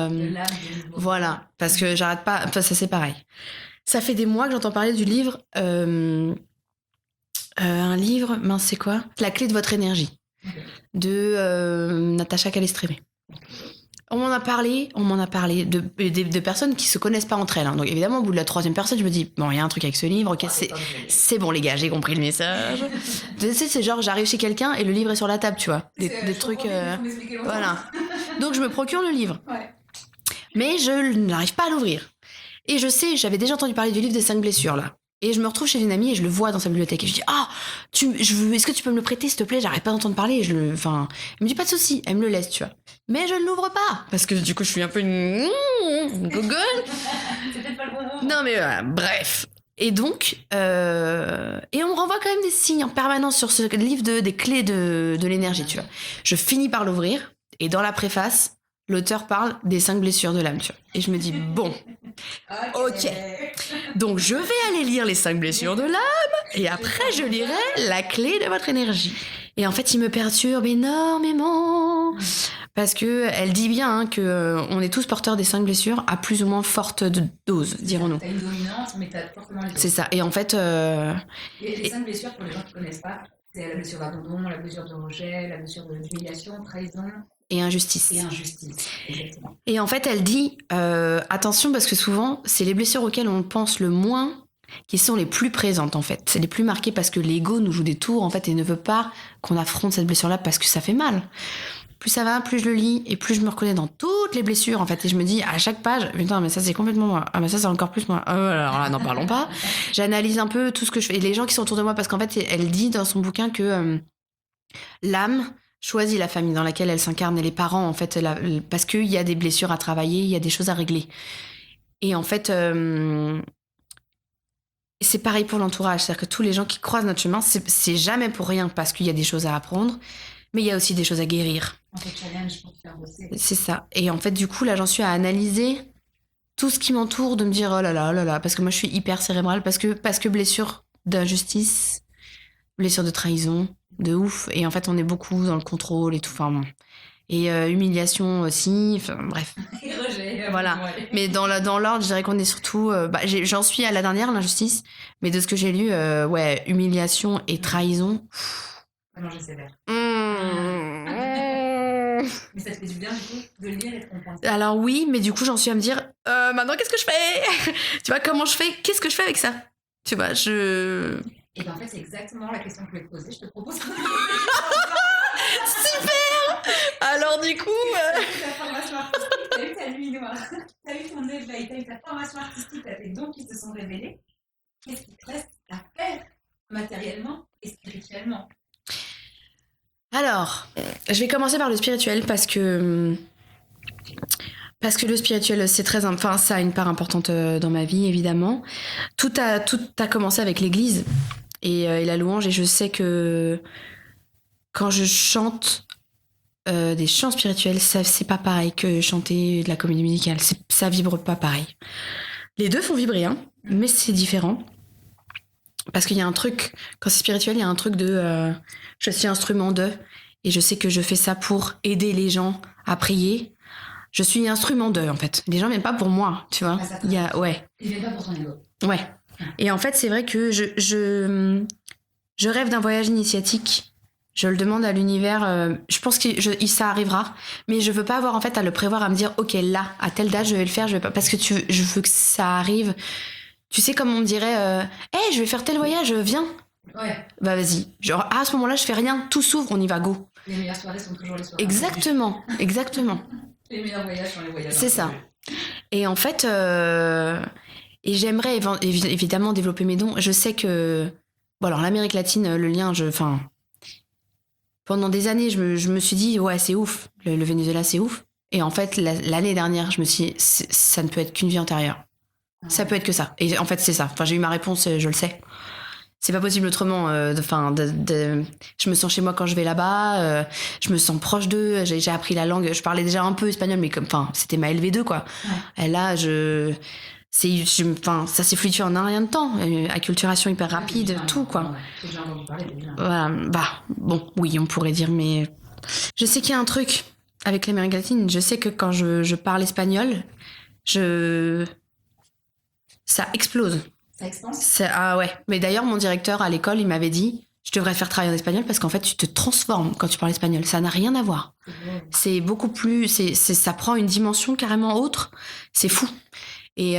Speaker 4: Voilà, parce que j'arrête pas. Enfin, ça, c'est pareil. Ça fait des mois que j'entends parler du livre. Un livre, mince, c'est quoi ? La clé de votre énergie. De Natacha Calestrémé. On m'en a parlé de personnes qui se connaissent pas entre elles. Hein. Donc évidemment, au bout de la 3e personne, je me dis bon, il y a un truc avec ce livre. Ok, c'est bon les gars, j'ai compris le message. C'est genre j'arrive chez quelqu'un et le livre est sur la table, tu vois, des trucs. Voilà. Donc je me procure le livre, mais je n'arrive pas à l'ouvrir. Et je sais, j'avais déjà entendu parler du livre des 5 blessures là. Et je me retrouve chez une amie et je le vois dans sa bibliothèque. Et je dis est-ce que tu peux me le prêter, s'il te plaît ? J'arrête pas d'entendre parler. Elle me dit pas de souci. Elle me le laisse, tu vois. Mais je ne l'ouvre pas. Parce que du coup, je suis un peu une gogolle.
Speaker 3: C'est peut-être pas le bon moment.
Speaker 4: Non, mais voilà, bref. Et donc, et on me renvoie quand même des signes en permanence sur ce livre des clés de l'énergie, tu vois. Je finis par l'ouvrir. Et dans la préface, l'auteur parle des 5 blessures de l'âme, tu vois. Et je me dis, bon, ok. Donc, je vais aller lire les 5 blessures de l'âme, et après, je lirai la clé de votre énergie. Et en fait, il me perturbe énormément. Parce que elle dit bien que on est tous porteurs des 5 blessures à plus ou moins forte dose, dirons-nous.
Speaker 3: T'as une dominante, mais t'as forcément les autres.
Speaker 4: C'est ça. Et en fait...
Speaker 3: Les 5 blessures, pour les gens qui connaissent pas, c'est la blessure d'abandon, la blessure de rejet, la blessure de humiliation, trahison...
Speaker 4: Et injustice.
Speaker 3: Exactement.
Speaker 4: Et en fait, elle dit, attention, parce que souvent, c'est les blessures auxquelles on pense le moins qui sont les plus présentes, en fait. C'est les plus marquées parce que l'ego nous joue des tours, en fait, et ne veut pas qu'on affronte cette blessure-là parce que ça fait mal. Plus ça va, plus je le lis, et plus je me reconnais dans toutes les blessures, en fait. Et je me dis, à chaque page, putain, mais ça, c'est complètement moi. Ah, mais ça, c'est encore plus moi. Ah, alors là, n'en parlons pas. J'analyse un peu tout ce que je fais. Et les gens qui sont autour de moi, parce qu'en fait, elle dit dans son bouquin que l'âme choisit la famille dans laquelle elle s'incarne et les parents, en fait, parce qu'il y a des blessures à travailler, il y a des choses à régler. Et en fait, c'est pareil pour l'entourage. C'est-à-dire que tous les gens qui croisent notre chemin, c'est jamais pour rien parce qu'il y a des choses à apprendre, mais il y a aussi des choses à guérir.
Speaker 3: On te challenge pour te faire bosser.
Speaker 4: C'est ça. Et en fait, du coup, là, j'en suis à analyser tout ce qui m'entoure, de me dire, oh là là, oh là là, parce que moi, je suis hyper cérébrale, parce que blessure d'injustice, blessure de trahison, de ouf. Et en fait, on est beaucoup dans le contrôle et tout. Enfin, bon. Et humiliation aussi. Enfin, bref.
Speaker 3: Et rejet.
Speaker 4: Voilà. Mais dans l'ordre, je dirais qu'on est surtout... j'en suis à la dernière, l'injustice. Mais de ce que j'ai lu, humiliation et trahison.
Speaker 3: Non, je sais bien. Mais ça te fait du bien, du coup, de le lire et de comprendre.
Speaker 4: Alors oui, mais du coup, j'en suis à me dire, maintenant, qu'est-ce que je fais ? Tu vois, comment je fais ? Qu'est-ce que je fais avec ça ? Tu vois,
Speaker 3: Et bien en fait, c'est exactement la question que je voulais te poser. Je te propose.
Speaker 4: Super ! Alors du coup...
Speaker 3: T'as eu ta formation artistique, t'as eu ta nuit noire, t'as eu ton éveil, t'as eu ta formation artistique, t'as tes dons qui se sont révélés. Qu'est-ce qui te reste à faire matériellement et spirituellement ?
Speaker 4: Alors, je vais commencer par le spirituel parce que le spirituel, c'est très... Enfin, ça a une part importante dans ma vie, évidemment. Tout a commencé avec l'église et la louange. Et je sais que quand je chante des chants spirituels, c'est pas pareil que chanter de la comédie musicale. Ça vibre pas pareil. Les deux font vibrer, hein, mais c'est différent. Parce qu'il y a un truc... Quand c'est spirituel, il y a un truc de... je suis instrument de... Et je sais que je fais ça pour aider les gens à prier. Je suis instrument d'eux, en fait. Les gens viennent pas pour moi, tu vois.
Speaker 3: Il
Speaker 4: ouais.
Speaker 3: viennent pas pour ton ego.
Speaker 4: Ouais. Et en fait, c'est vrai que je rêve d'un voyage initiatique. Je le demande à l'univers. Je pense que ça arrivera. Mais je veux pas avoir en fait à le prévoir, à me dire, ok, là, à telle date, je vais le faire. Je vais pas, parce que je veux que ça arrive. Tu sais, comme on me dirait, hey, je vais faire tel voyage, viens.
Speaker 3: Ouais.
Speaker 4: Bah vas-y. Genre, à ce moment-là, je fais rien. Tout s'ouvre, on y va, go.
Speaker 3: Les meilleures soirées sont toujours les soirées.
Speaker 4: Exactement.
Speaker 3: Les meilleurs voyages sont les voyages.
Speaker 4: C'est ça. Et en fait, et j'aimerais évidemment développer mes dons. Je sais que, bon alors l'Amérique latine, le lien, pendant des années, je me suis dit, ouais, c'est ouf. Le Venezuela, c'est ouf. Et en fait, l'année dernière, je me suis dit, ça ne peut être qu'une vie antérieure. Ça peut être que ça. Et en fait, c'est ça. Enfin, j'ai eu ma réponse, je le sais. C'est pas possible autrement. Je me sens chez moi quand je vais là-bas. Je me sens proche d'eux. J'ai appris la langue. Je parlais déjà un peu espagnol, mais c'était ma LV2, quoi. Ouais. Et là, ça s'est fluidifié en un rien de temps. Acculturation hyper rapide, tout, quoi. Voilà. Bah, bon, oui, on pourrait dire, mais je sais qu'il y a un truc avec l'Amérique latine. Je sais que quand je parle espagnol, ça explose.
Speaker 3: Ça expanse ?
Speaker 4: Ah ouais. Mais d'ailleurs, mon directeur à l'école, il m'avait dit, je devrais te faire travailler en espagnol parce qu'en fait, tu te transformes quand tu parles espagnol. Ça n'a rien à voir. C'est beaucoup plus... ça prend une dimension carrément autre. C'est fou. Et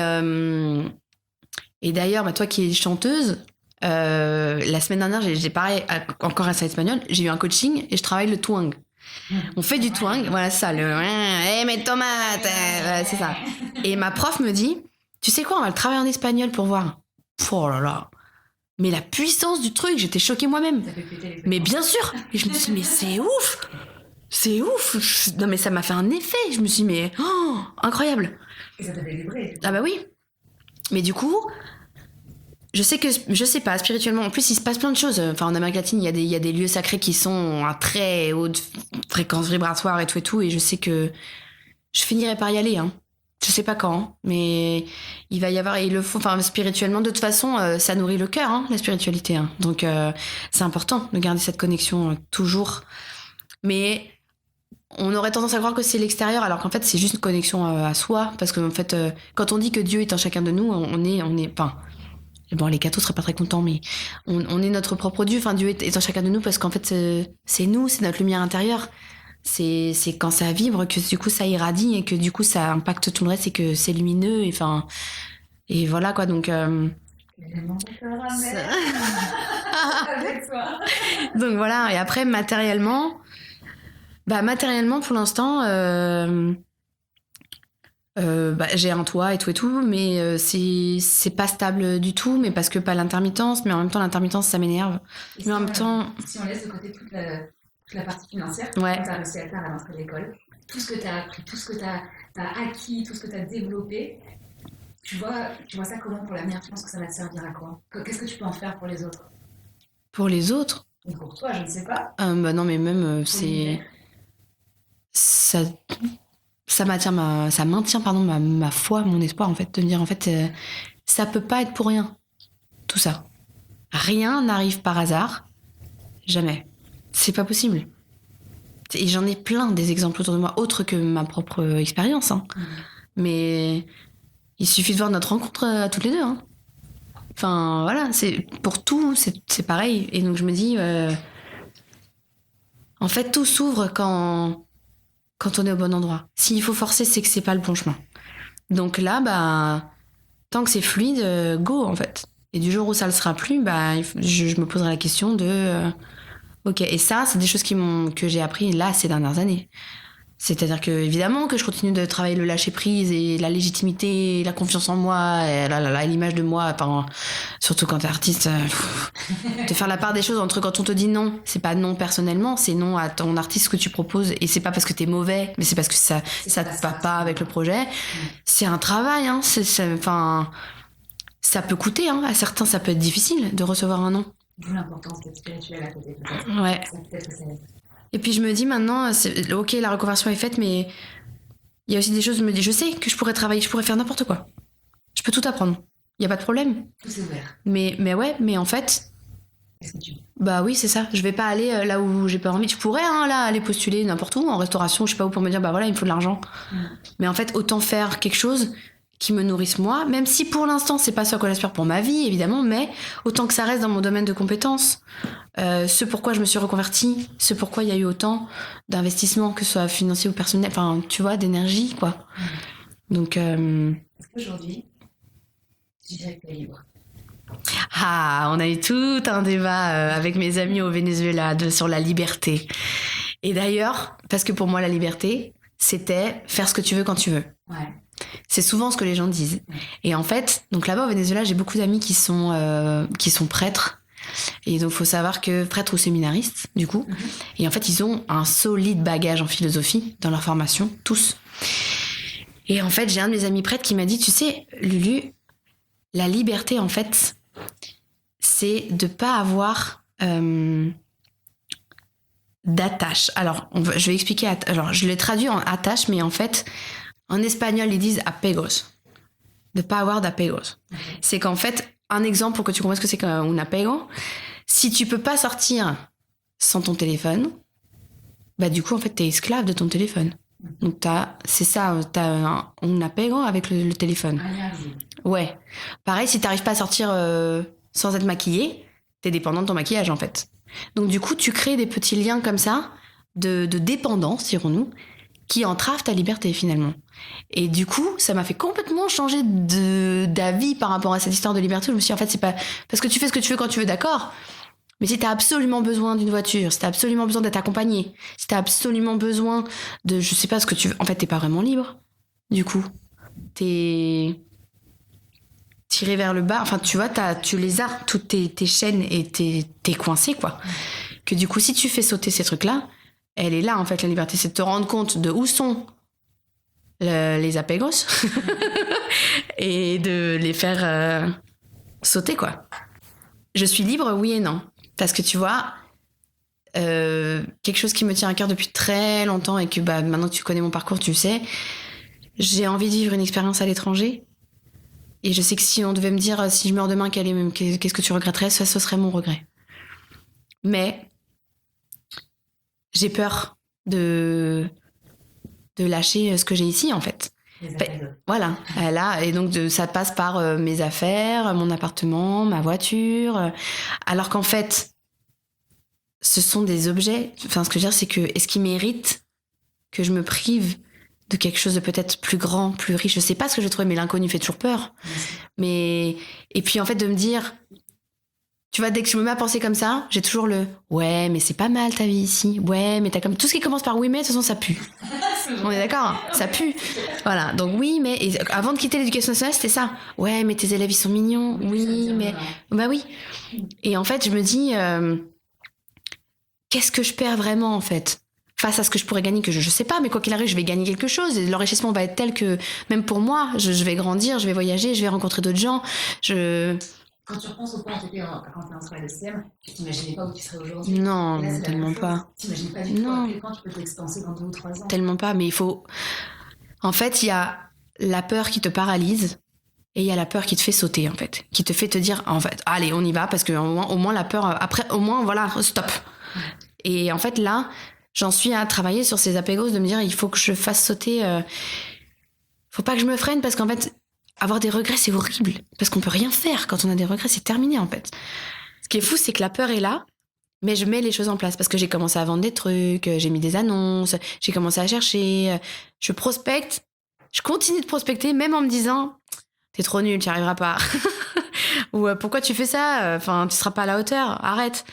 Speaker 4: d'ailleurs, toi qui es chanteuse, la semaine dernière, j'ai pareil, encore un espagnol, j'ai eu un coaching et je travaille le twang. On fait du twang, voilà ça, le hey, mes tomates, c'est ça. Et ma prof me dit, tu sais quoi, on va le travailler en espagnol pour voir. Oh là là. Mais la puissance du truc, j'étais choquée moi-même. Mais bien sûr. Et je me suis dit, mais c'est ouf. C'est ouf. Non, mais ça m'a fait un effet. Je me suis dit, mais incroyable.
Speaker 3: Et ça t'a fait vibrer.
Speaker 4: Ah bah oui. Mais du coup, je sais pas, spirituellement, en plus, il se passe plein de choses. Enfin, en Amérique latine, il y a des lieux sacrés qui sont à très haute fréquence vibratoire et tout. Et je sais que je finirai par y aller, hein. Je sais pas quand, mais il va y avoir, et il le faut, enfin, spirituellement, de toute façon, ça nourrit le cœur, hein, la spiritualité, hein. Donc, c'est important de garder cette connexion toujours. Mais on aurait tendance à croire que c'est l'extérieur, alors qu'en fait, c'est juste une connexion à soi, parce que, en fait, quand on dit que Dieu est en chacun de nous, on est, enfin, bon, les cathos seraient pas très contents, mais on est notre propre Dieu, enfin, Dieu est en chacun de nous, parce qu'en fait, c'est nous, c'est notre lumière intérieure. C'est quand ça vibre que du coup ça irradie et que du coup ça impacte tout le reste et que c'est lumineux et voilà quoi, donc
Speaker 3: Avec toi.
Speaker 4: donc voilà. Et après matériellement pour l'instant j'ai un toit et tout, mais c'est pas stable du tout, mais parce que pas l'intermittence, mais en même temps l'intermittence ça m'énerve. Mais en même temps,
Speaker 3: si on laisse de côté toute la partie financière,
Speaker 4: ouais.
Speaker 3: Quand tu as réussi à faire à l'entrée de l'école, tout ce que tu as appris, tout ce que tu as acquis, tout ce que tu as développé, tu vois ça comment pour l'avenir? Tu penses que ça va te servir à quoi? Qu'est-ce que tu peux en faire pour les autres?
Speaker 4: Pour les autres?
Speaker 3: Et pour toi, je ne sais pas.
Speaker 4: Bah non, mais même c'est... Ça maintient ma foi, mon espoir, en fait, de me dire, en fait, ça peut pas être pour rien, tout ça. Rien n'arrive par hasard, jamais. C'est pas possible. Et j'en ai plein des exemples autour de moi, autres que ma propre expérience, hein. Mais il suffit de voir notre rencontre à toutes les deux, hein. Enfin, voilà, pour tout, c'est pareil. Et donc je me dis, en fait, tout s'ouvre quand on est au bon endroit. S'il faut forcer, c'est que c'est pas le bon chemin. Donc là, tant que c'est fluide, go, en fait. Et du jour où ça le sera plus, je me poserai la question de... ok, et ça, c'est des choses que j'ai appris là ces dernières années. C'est-à-dire que, évidemment, que je continue de travailler le lâcher-prise et la légitimité, la confiance en moi, et l'image de moi, surtout quand t'es artiste, de faire la part des choses entre quand on te dit non, c'est pas non personnellement, c'est non à ton artiste que tu proposes, et c'est pas parce que t'es mauvais, mais c'est parce que ça te va pas avec le projet. C'est un travail, hein, ça peut coûter, hein, à certains ça peut être difficile de recevoir un non.
Speaker 3: D'où l'importance d'être spirituel à côté, peut-être.
Speaker 4: Ouais.
Speaker 3: Ça, peut-être que ça aide.
Speaker 4: Et puis je me dis maintenant, ok, la reconversion est faite, mais il y a aussi des choses, je me dis, je sais que je pourrais travailler, je pourrais faire n'importe quoi. Je peux tout apprendre. Il n'y a pas de problème.
Speaker 3: Tout c'est ouvert.
Speaker 4: Mais ouais, mais en fait...
Speaker 3: Qu'est-ce que tu veux?
Speaker 4: Bah oui, c'est ça. Je vais pas aller là où j'ai pas envie. Je pourrais, hein, là, aller postuler n'importe où, en restauration, je sais pas où, pour me dire, bah voilà, il me faut de l'argent. Mais en fait, autant faire quelque chose qui me nourrissent moi, même si pour l'instant c'est pas ce à quoi j'aspire pour ma vie évidemment, mais autant que ça reste dans mon domaine de compétences, ce pourquoi je me suis reconvertie, ce pourquoi il y a eu autant d'investissements, que ce soit financier ou personnel, enfin tu vois, d'énergie quoi. Donc
Speaker 3: Est-ce qu'aujourd'hui, tu dirais que tu es libre?
Speaker 4: on a eu tout un débat avec mes amis au Venezuela sur la liberté. Et d'ailleurs, parce que pour moi la liberté, c'était faire ce que tu veux quand tu veux.
Speaker 3: Ouais.
Speaker 4: C'est souvent ce que les gens disent. Et en fait, donc là-bas au Venezuela, j'ai beaucoup d'amis qui sont prêtres. Et donc, faut savoir que prêtres ou séminaristes, du coup. Et en fait, ils ont un solide bagage en philosophie dans leur formation, tous. Et en fait, j'ai un de mes amis prêtres qui m'a dit, tu sais, Lulu, la liberté, en fait, c'est de pas avoir d'attache. Alors, je vais expliquer. Alors, je l'ai traduit en attache, mais en fait, en espagnol, ils disent apegos. De pas avoir d'apegos. C'est qu'en fait, un exemple pour que tu comprennes ce que c'est qu'un apego, si tu peux pas sortir sans ton téléphone, bah du coup, en fait, t'es esclave de ton téléphone. Donc, t'as un apego avec le téléphone. Ouais. Pareil, si t'arrives pas à sortir sans être maquillée, t'es dépendant de ton maquillage, en fait. Donc, du coup, tu crées des petits liens comme ça, de dépendance, dirons-nous, qui entravent ta liberté, finalement. Et du coup, ça m'a fait complètement changer d'avis par rapport à cette histoire de liberté. Je me suis dit, en fait, c'est pas... Parce que tu fais ce que tu veux quand tu veux, d'accord. Mais si t'as absolument besoin d'une voiture, si t'as absolument besoin d'être accompagné, si t'as absolument besoin de... Je sais pas ce que tu veux... En fait, t'es pas vraiment libre, du coup. T'es tiré vers le bas. Enfin, tu vois, tu les as, toutes tes chaînes, et t'es coincé, quoi. Que du coup, si tu fais sauter ces trucs-là, elle est là, en fait, la liberté. C'est de te rendre compte de où sont les apegos et de les faire sauter, quoi. Je suis libre, oui et non. Parce que tu vois, quelque chose qui me tient à cœur depuis très longtemps et que maintenant que tu connais mon parcours, tu le sais, j'ai envie de vivre une expérience à l'étranger. Et je sais que si on devait me dire, si je meurs demain, qu'est-ce que tu regretterais, ce serait mon regret. Mais j'ai peur de lâcher ce que j'ai ici, en fait. Voilà. Et donc, ça passe par mes affaires, mon appartement, ma voiture. Alors qu'en fait, ce sont des objets. Enfin, ce que je veux dire, c'est que est-ce qu'ils méritent que je me prive de quelque chose de peut-être plus grand, plus riche? Je sais pas ce que je trouve, mais l'inconnu fait toujours peur. Et puis, en fait, de me dire... Tu vois, dès que je me mets à penser comme ça, j'ai toujours ouais, mais c'est pas mal ta vie ici. Ouais, mais t'as comme tout ce qui commence par oui, mais de toute façon, ça pue. On est d'accord, hein, ça pue. Voilà, donc oui, mais et avant de quitter l'éducation nationale, c'était ça. Ouais, mais tes élèves, ils sont mignons. Oui, mais... Bah oui. Et en fait, je me dis, qu'est-ce que je perds vraiment, en fait, face à ce que je pourrais gagner, que je sais pas, mais quoi qu'il arrive, je vais gagner quelque chose. Et l'enrichissement va être tel que, même pour moi, je vais grandir, je vais voyager, je vais rencontrer d'autres gens.
Speaker 3: Quand tu repenses au point où tu étais quand tu es en travail de CM, tu t'imaginais pas où tu serais aujourd'hui.
Speaker 4: Non,
Speaker 3: là,
Speaker 4: tellement pas.
Speaker 3: Tu t'imagines pas du tout à quel point tu peux t'expanser dans 2 ou 3 ans.
Speaker 4: Tellement pas, mais il faut... En fait, il y a la peur qui te paralyse et il y a la peur qui te fait sauter, en fait. Qui te fait te dire, en fait, allez, on y va, parce que au moins la peur... Après, au moins, voilà, stop. Et en fait, là, j'en suis à travailler sur ces apégos, de me dire, il faut que je fasse sauter... Faut pas que je me freine, parce qu'en fait... Avoir des regrets, c'est horrible. Parce qu'on peut rien faire. Quand on a des regrets, c'est terminé, en fait. Ce qui est fou, c'est que la peur est là, mais je mets les choses en place. Parce que j'ai commencé à vendre des trucs, j'ai mis des annonces, j'ai commencé à chercher, je prospecte. Je continue de prospecter, même en me disant « T'es trop nul, tu n'y arriveras pas. » Ou « Pourquoi tu fais ça ? Enfin, tu seras pas à la hauteur, arrête. »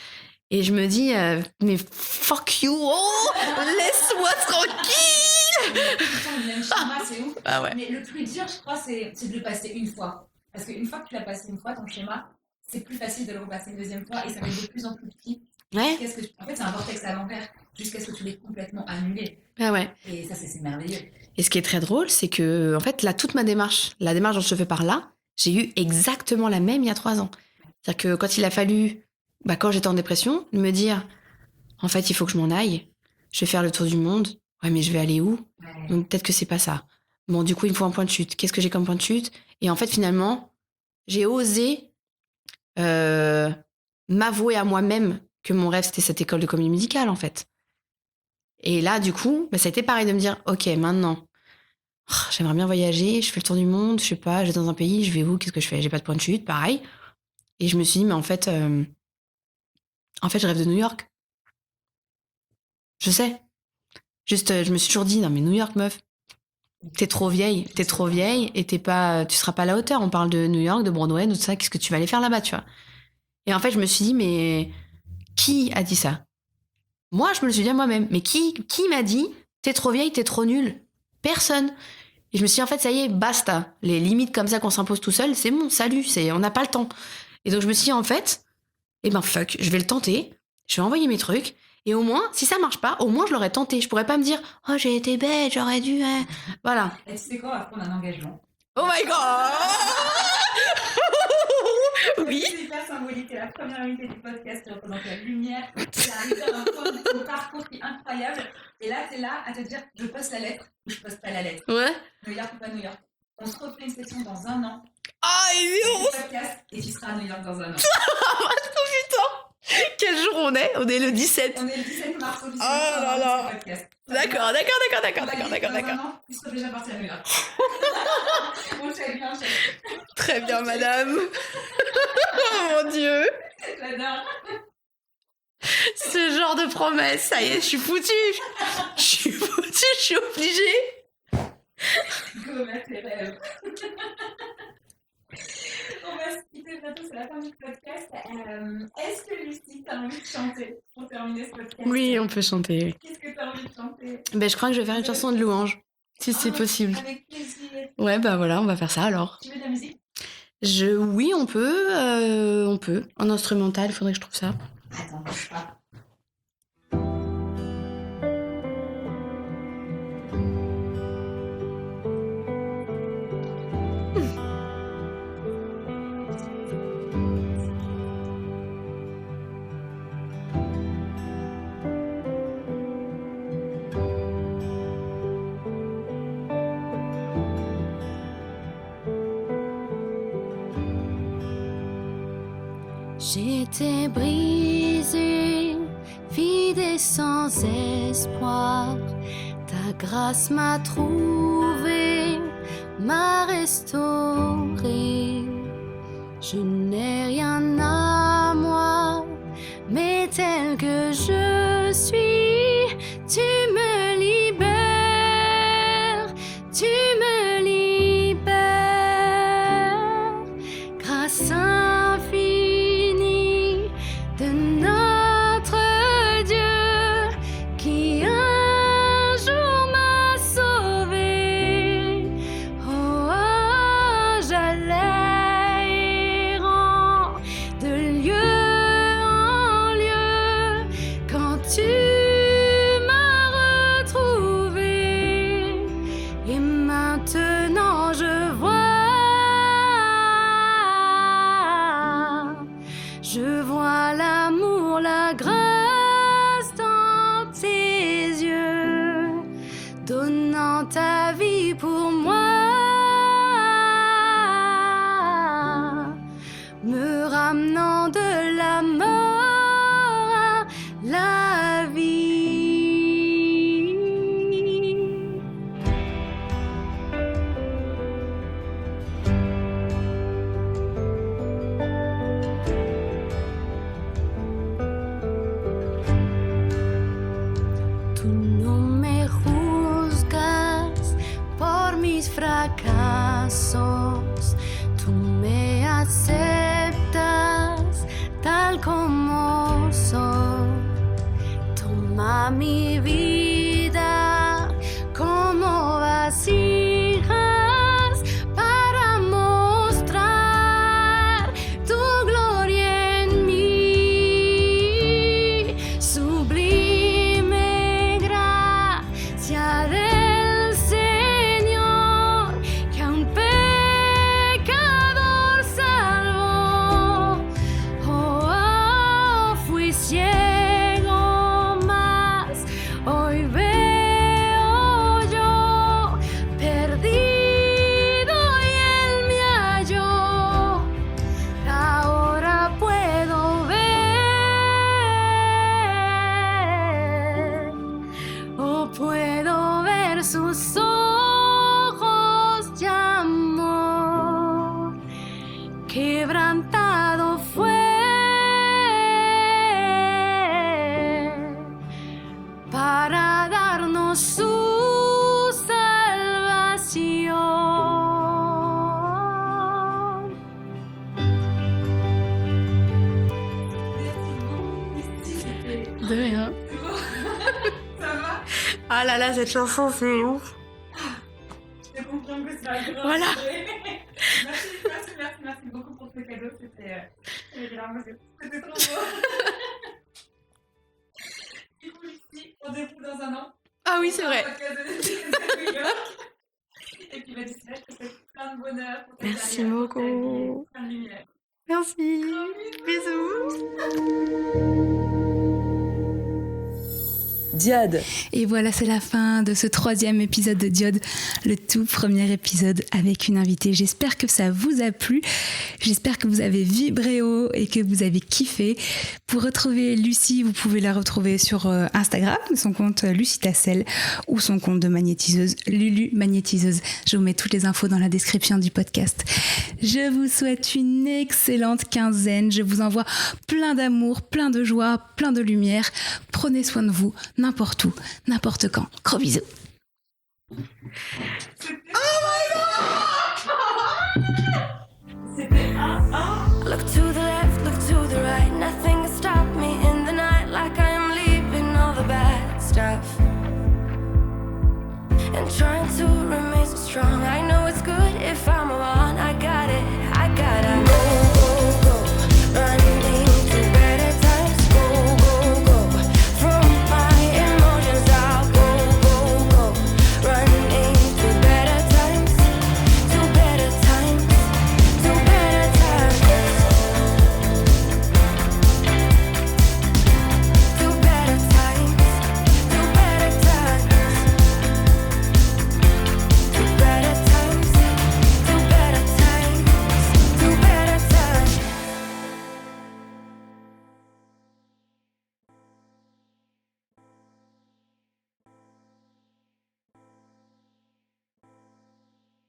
Speaker 4: Et je me dis « Mais fuck you, oh, laisse-moi tranquille !»
Speaker 3: Le même schéma, c'est ouf.
Speaker 4: Ah ouais.
Speaker 3: Mais le plus dur, je crois, c'est de le passer une fois. Parce qu'une fois que tu l'as passé une fois, ton schéma, c'est plus facile de le repasser une deuxième fois et ça va être de plus en plus petit.
Speaker 4: Ouais.
Speaker 3: En fait, c'est un vortex à l'envers jusqu'à ce que tu l'aies complètement annulé.
Speaker 4: Ah ouais.
Speaker 3: Et ça, c'est merveilleux.
Speaker 4: Et ce qui est très drôle, c'est que, en fait, là, toute ma démarche, la démarche dont je fais par là, j'ai eu exactement la même il y a 3 ans. C'est-à-dire que quand il a fallu, quand j'étais en dépression, de me dire, en fait, il faut que je m'en aille, je vais faire le tour du monde. Ouais, mais je vais aller où ? Donc peut-être que c'est pas ça. Bon, du coup, il me faut un point de chute. Qu'est-ce que j'ai comme point de chute ? Et en fait, finalement, j'ai osé m'avouer à moi-même que mon rêve, c'était cette école de comédie musicale, en fait. Et là, du coup, ça a été pareil de me dire, ok, maintenant, J'aimerais bien voyager, je fais le tour du monde, je sais pas, je vais dans un pays, je vais où, qu'est-ce que je fais? J'ai pas de point de chute, pareil. Et je me suis dit, mais en fait, je rêve de New York. Je sais. Juste, je me suis toujours dit, non mais New York, meuf, t'es trop vieille et tu seras pas à la hauteur. On parle de New York, de Broadway, de tout ça, qu'est-ce que tu vas aller faire là-bas, tu vois? Et en fait, je me suis dit, mais qui a dit ça? Moi, je me le suis dit à moi-même. Mais qui m'a dit, t'es trop vieille, t'es trop nulle? Personne. Et je me suis dit, en fait, ça y est, basta. Les limites comme ça qu'on s'impose tout seul, c'est bon, salut, on n'a pas le temps. Et donc, je me suis dit, en fait, fuck, je vais le tenter, je vais envoyer mes trucs, et au moins, si ça marche pas, au moins je l'aurais tenté. Je pourrais pas me dire, oh, j'ai été bête, j'aurais dû, hein. Voilà.
Speaker 3: Et tu sais quoi, on va prendre un engagement.
Speaker 4: Oh my god! Oui.
Speaker 3: C'est hyper symbolique. C'est la première invitée du podcast qui représente la lumière. C'est arrivé à un point de ton parcours qui est incroyable. Et là, t'es là à te dire, je poste la lettre ou je poste pas la lettre.
Speaker 4: Ouais.
Speaker 3: New York ou pas New York. On se refait une session dans un an.
Speaker 4: Ah,
Speaker 3: Du podcast et tu seras à New York dans un an.
Speaker 4: Putain! Quel jour on est? On est le 17.
Speaker 3: On est le 17 mars officiellement.
Speaker 4: Oh là là. D'accord.
Speaker 3: Tu seras déjà parti à New York. On chèque bien, chèque.
Speaker 4: Très bien, madame. Oh mon Dieu.
Speaker 3: J'adore.
Speaker 4: Ce genre de promesse, ça y est, je suis foutue. Je suis obligée.
Speaker 3: Go, mettre tes rêves. On va se quitter bientôt, c'est la fin du podcast. Est-ce que Lucie, t'as envie de chanter pour terminer ce podcast?
Speaker 4: Oui, on peut chanter.
Speaker 3: Qu'est-ce que t'as envie de chanter?
Speaker 4: Je crois que je vais faire une chanson de louange, si c'est possible.
Speaker 3: Avec plaisir.
Speaker 4: Ouais, voilà, on va faire ça alors.
Speaker 3: Tu veux de la musique?
Speaker 4: Oui, on peut. En instrumental, il faudrait que je trouve ça.
Speaker 3: Attends, bouge pas.
Speaker 8: J'étais brisée, vide et sans espoir. Ta grâce m'a trouvée, m'a restaurée. Je n'ai rien à moi, mais tel que je suis, tu me libères, tu me libères. Grâce infinie de notre Dieu qui un jour m'a sauvée. Oh, oh, j'allais errant de lieu en lieu quand tu m'as retrouvée. Et maintenant je vois l'amour, la grâce dans tes yeux, donnant ta vie pour moi, me ramenant de la mort à la vie. Tú no me juzgas por mis fracasos, tú me aceptas tal como soy. Toma mi vida como vasijas para mostrar tu gloria en mí. Sublime gracia del Señor que a un pecador salvó. Oh, oh, fui ciego, mas hoy veo yo, perdido y Él me halló. Ahora puedo ver, oh, puedo ver sus ojos para darnos su salvación.
Speaker 4: De rien.
Speaker 3: Ça va?
Speaker 4: Ah là là, cette chanson, c'est ouf.
Speaker 3: Je te confirme que c'est la grande.
Speaker 4: Voilà.
Speaker 3: Merci beaucoup pour ce cadeau. C'était des larmes aux yeux. C'était trop beau. Du coup, ici, rendez-vous dans un an.
Speaker 4: Ah oui, c'est vrai.
Speaker 3: Et puis, d'ici là, je te souhaite plein de bonheur. Pour ta
Speaker 4: Merci
Speaker 3: carrière, pour ta
Speaker 4: beaucoup.
Speaker 3: vie, plein de lumière.
Speaker 4: Merci. Bisous.
Speaker 5: Diode.
Speaker 1: Et voilà, c'est la fin de ce 3e épisode de Diode, le tout premier épisode avec une invitée. J'espère que ça vous a plu, j'espère que vous avez vibré haut et que vous avez kiffé. Pour retrouver Lucie, vous pouvez la retrouver sur Instagram, son compte Lucie Tassel, ou son compte de magnétiseuse, Lulu Magnétiseuse. Je vous mets toutes les infos dans la description du podcast. Je vous souhaite une excellente quinzaine, je vous envoie plein d'amour, plein de joie, plein de lumière. Prenez soin de vous, n'importe où, n'importe quand. Gros bisous.
Speaker 8: Look to the left, look to the right. Nothing can stop me in the night. Like I am leaving all the bad stuff and trying to remain so strong. I know it's good if I'm wrong. I got it.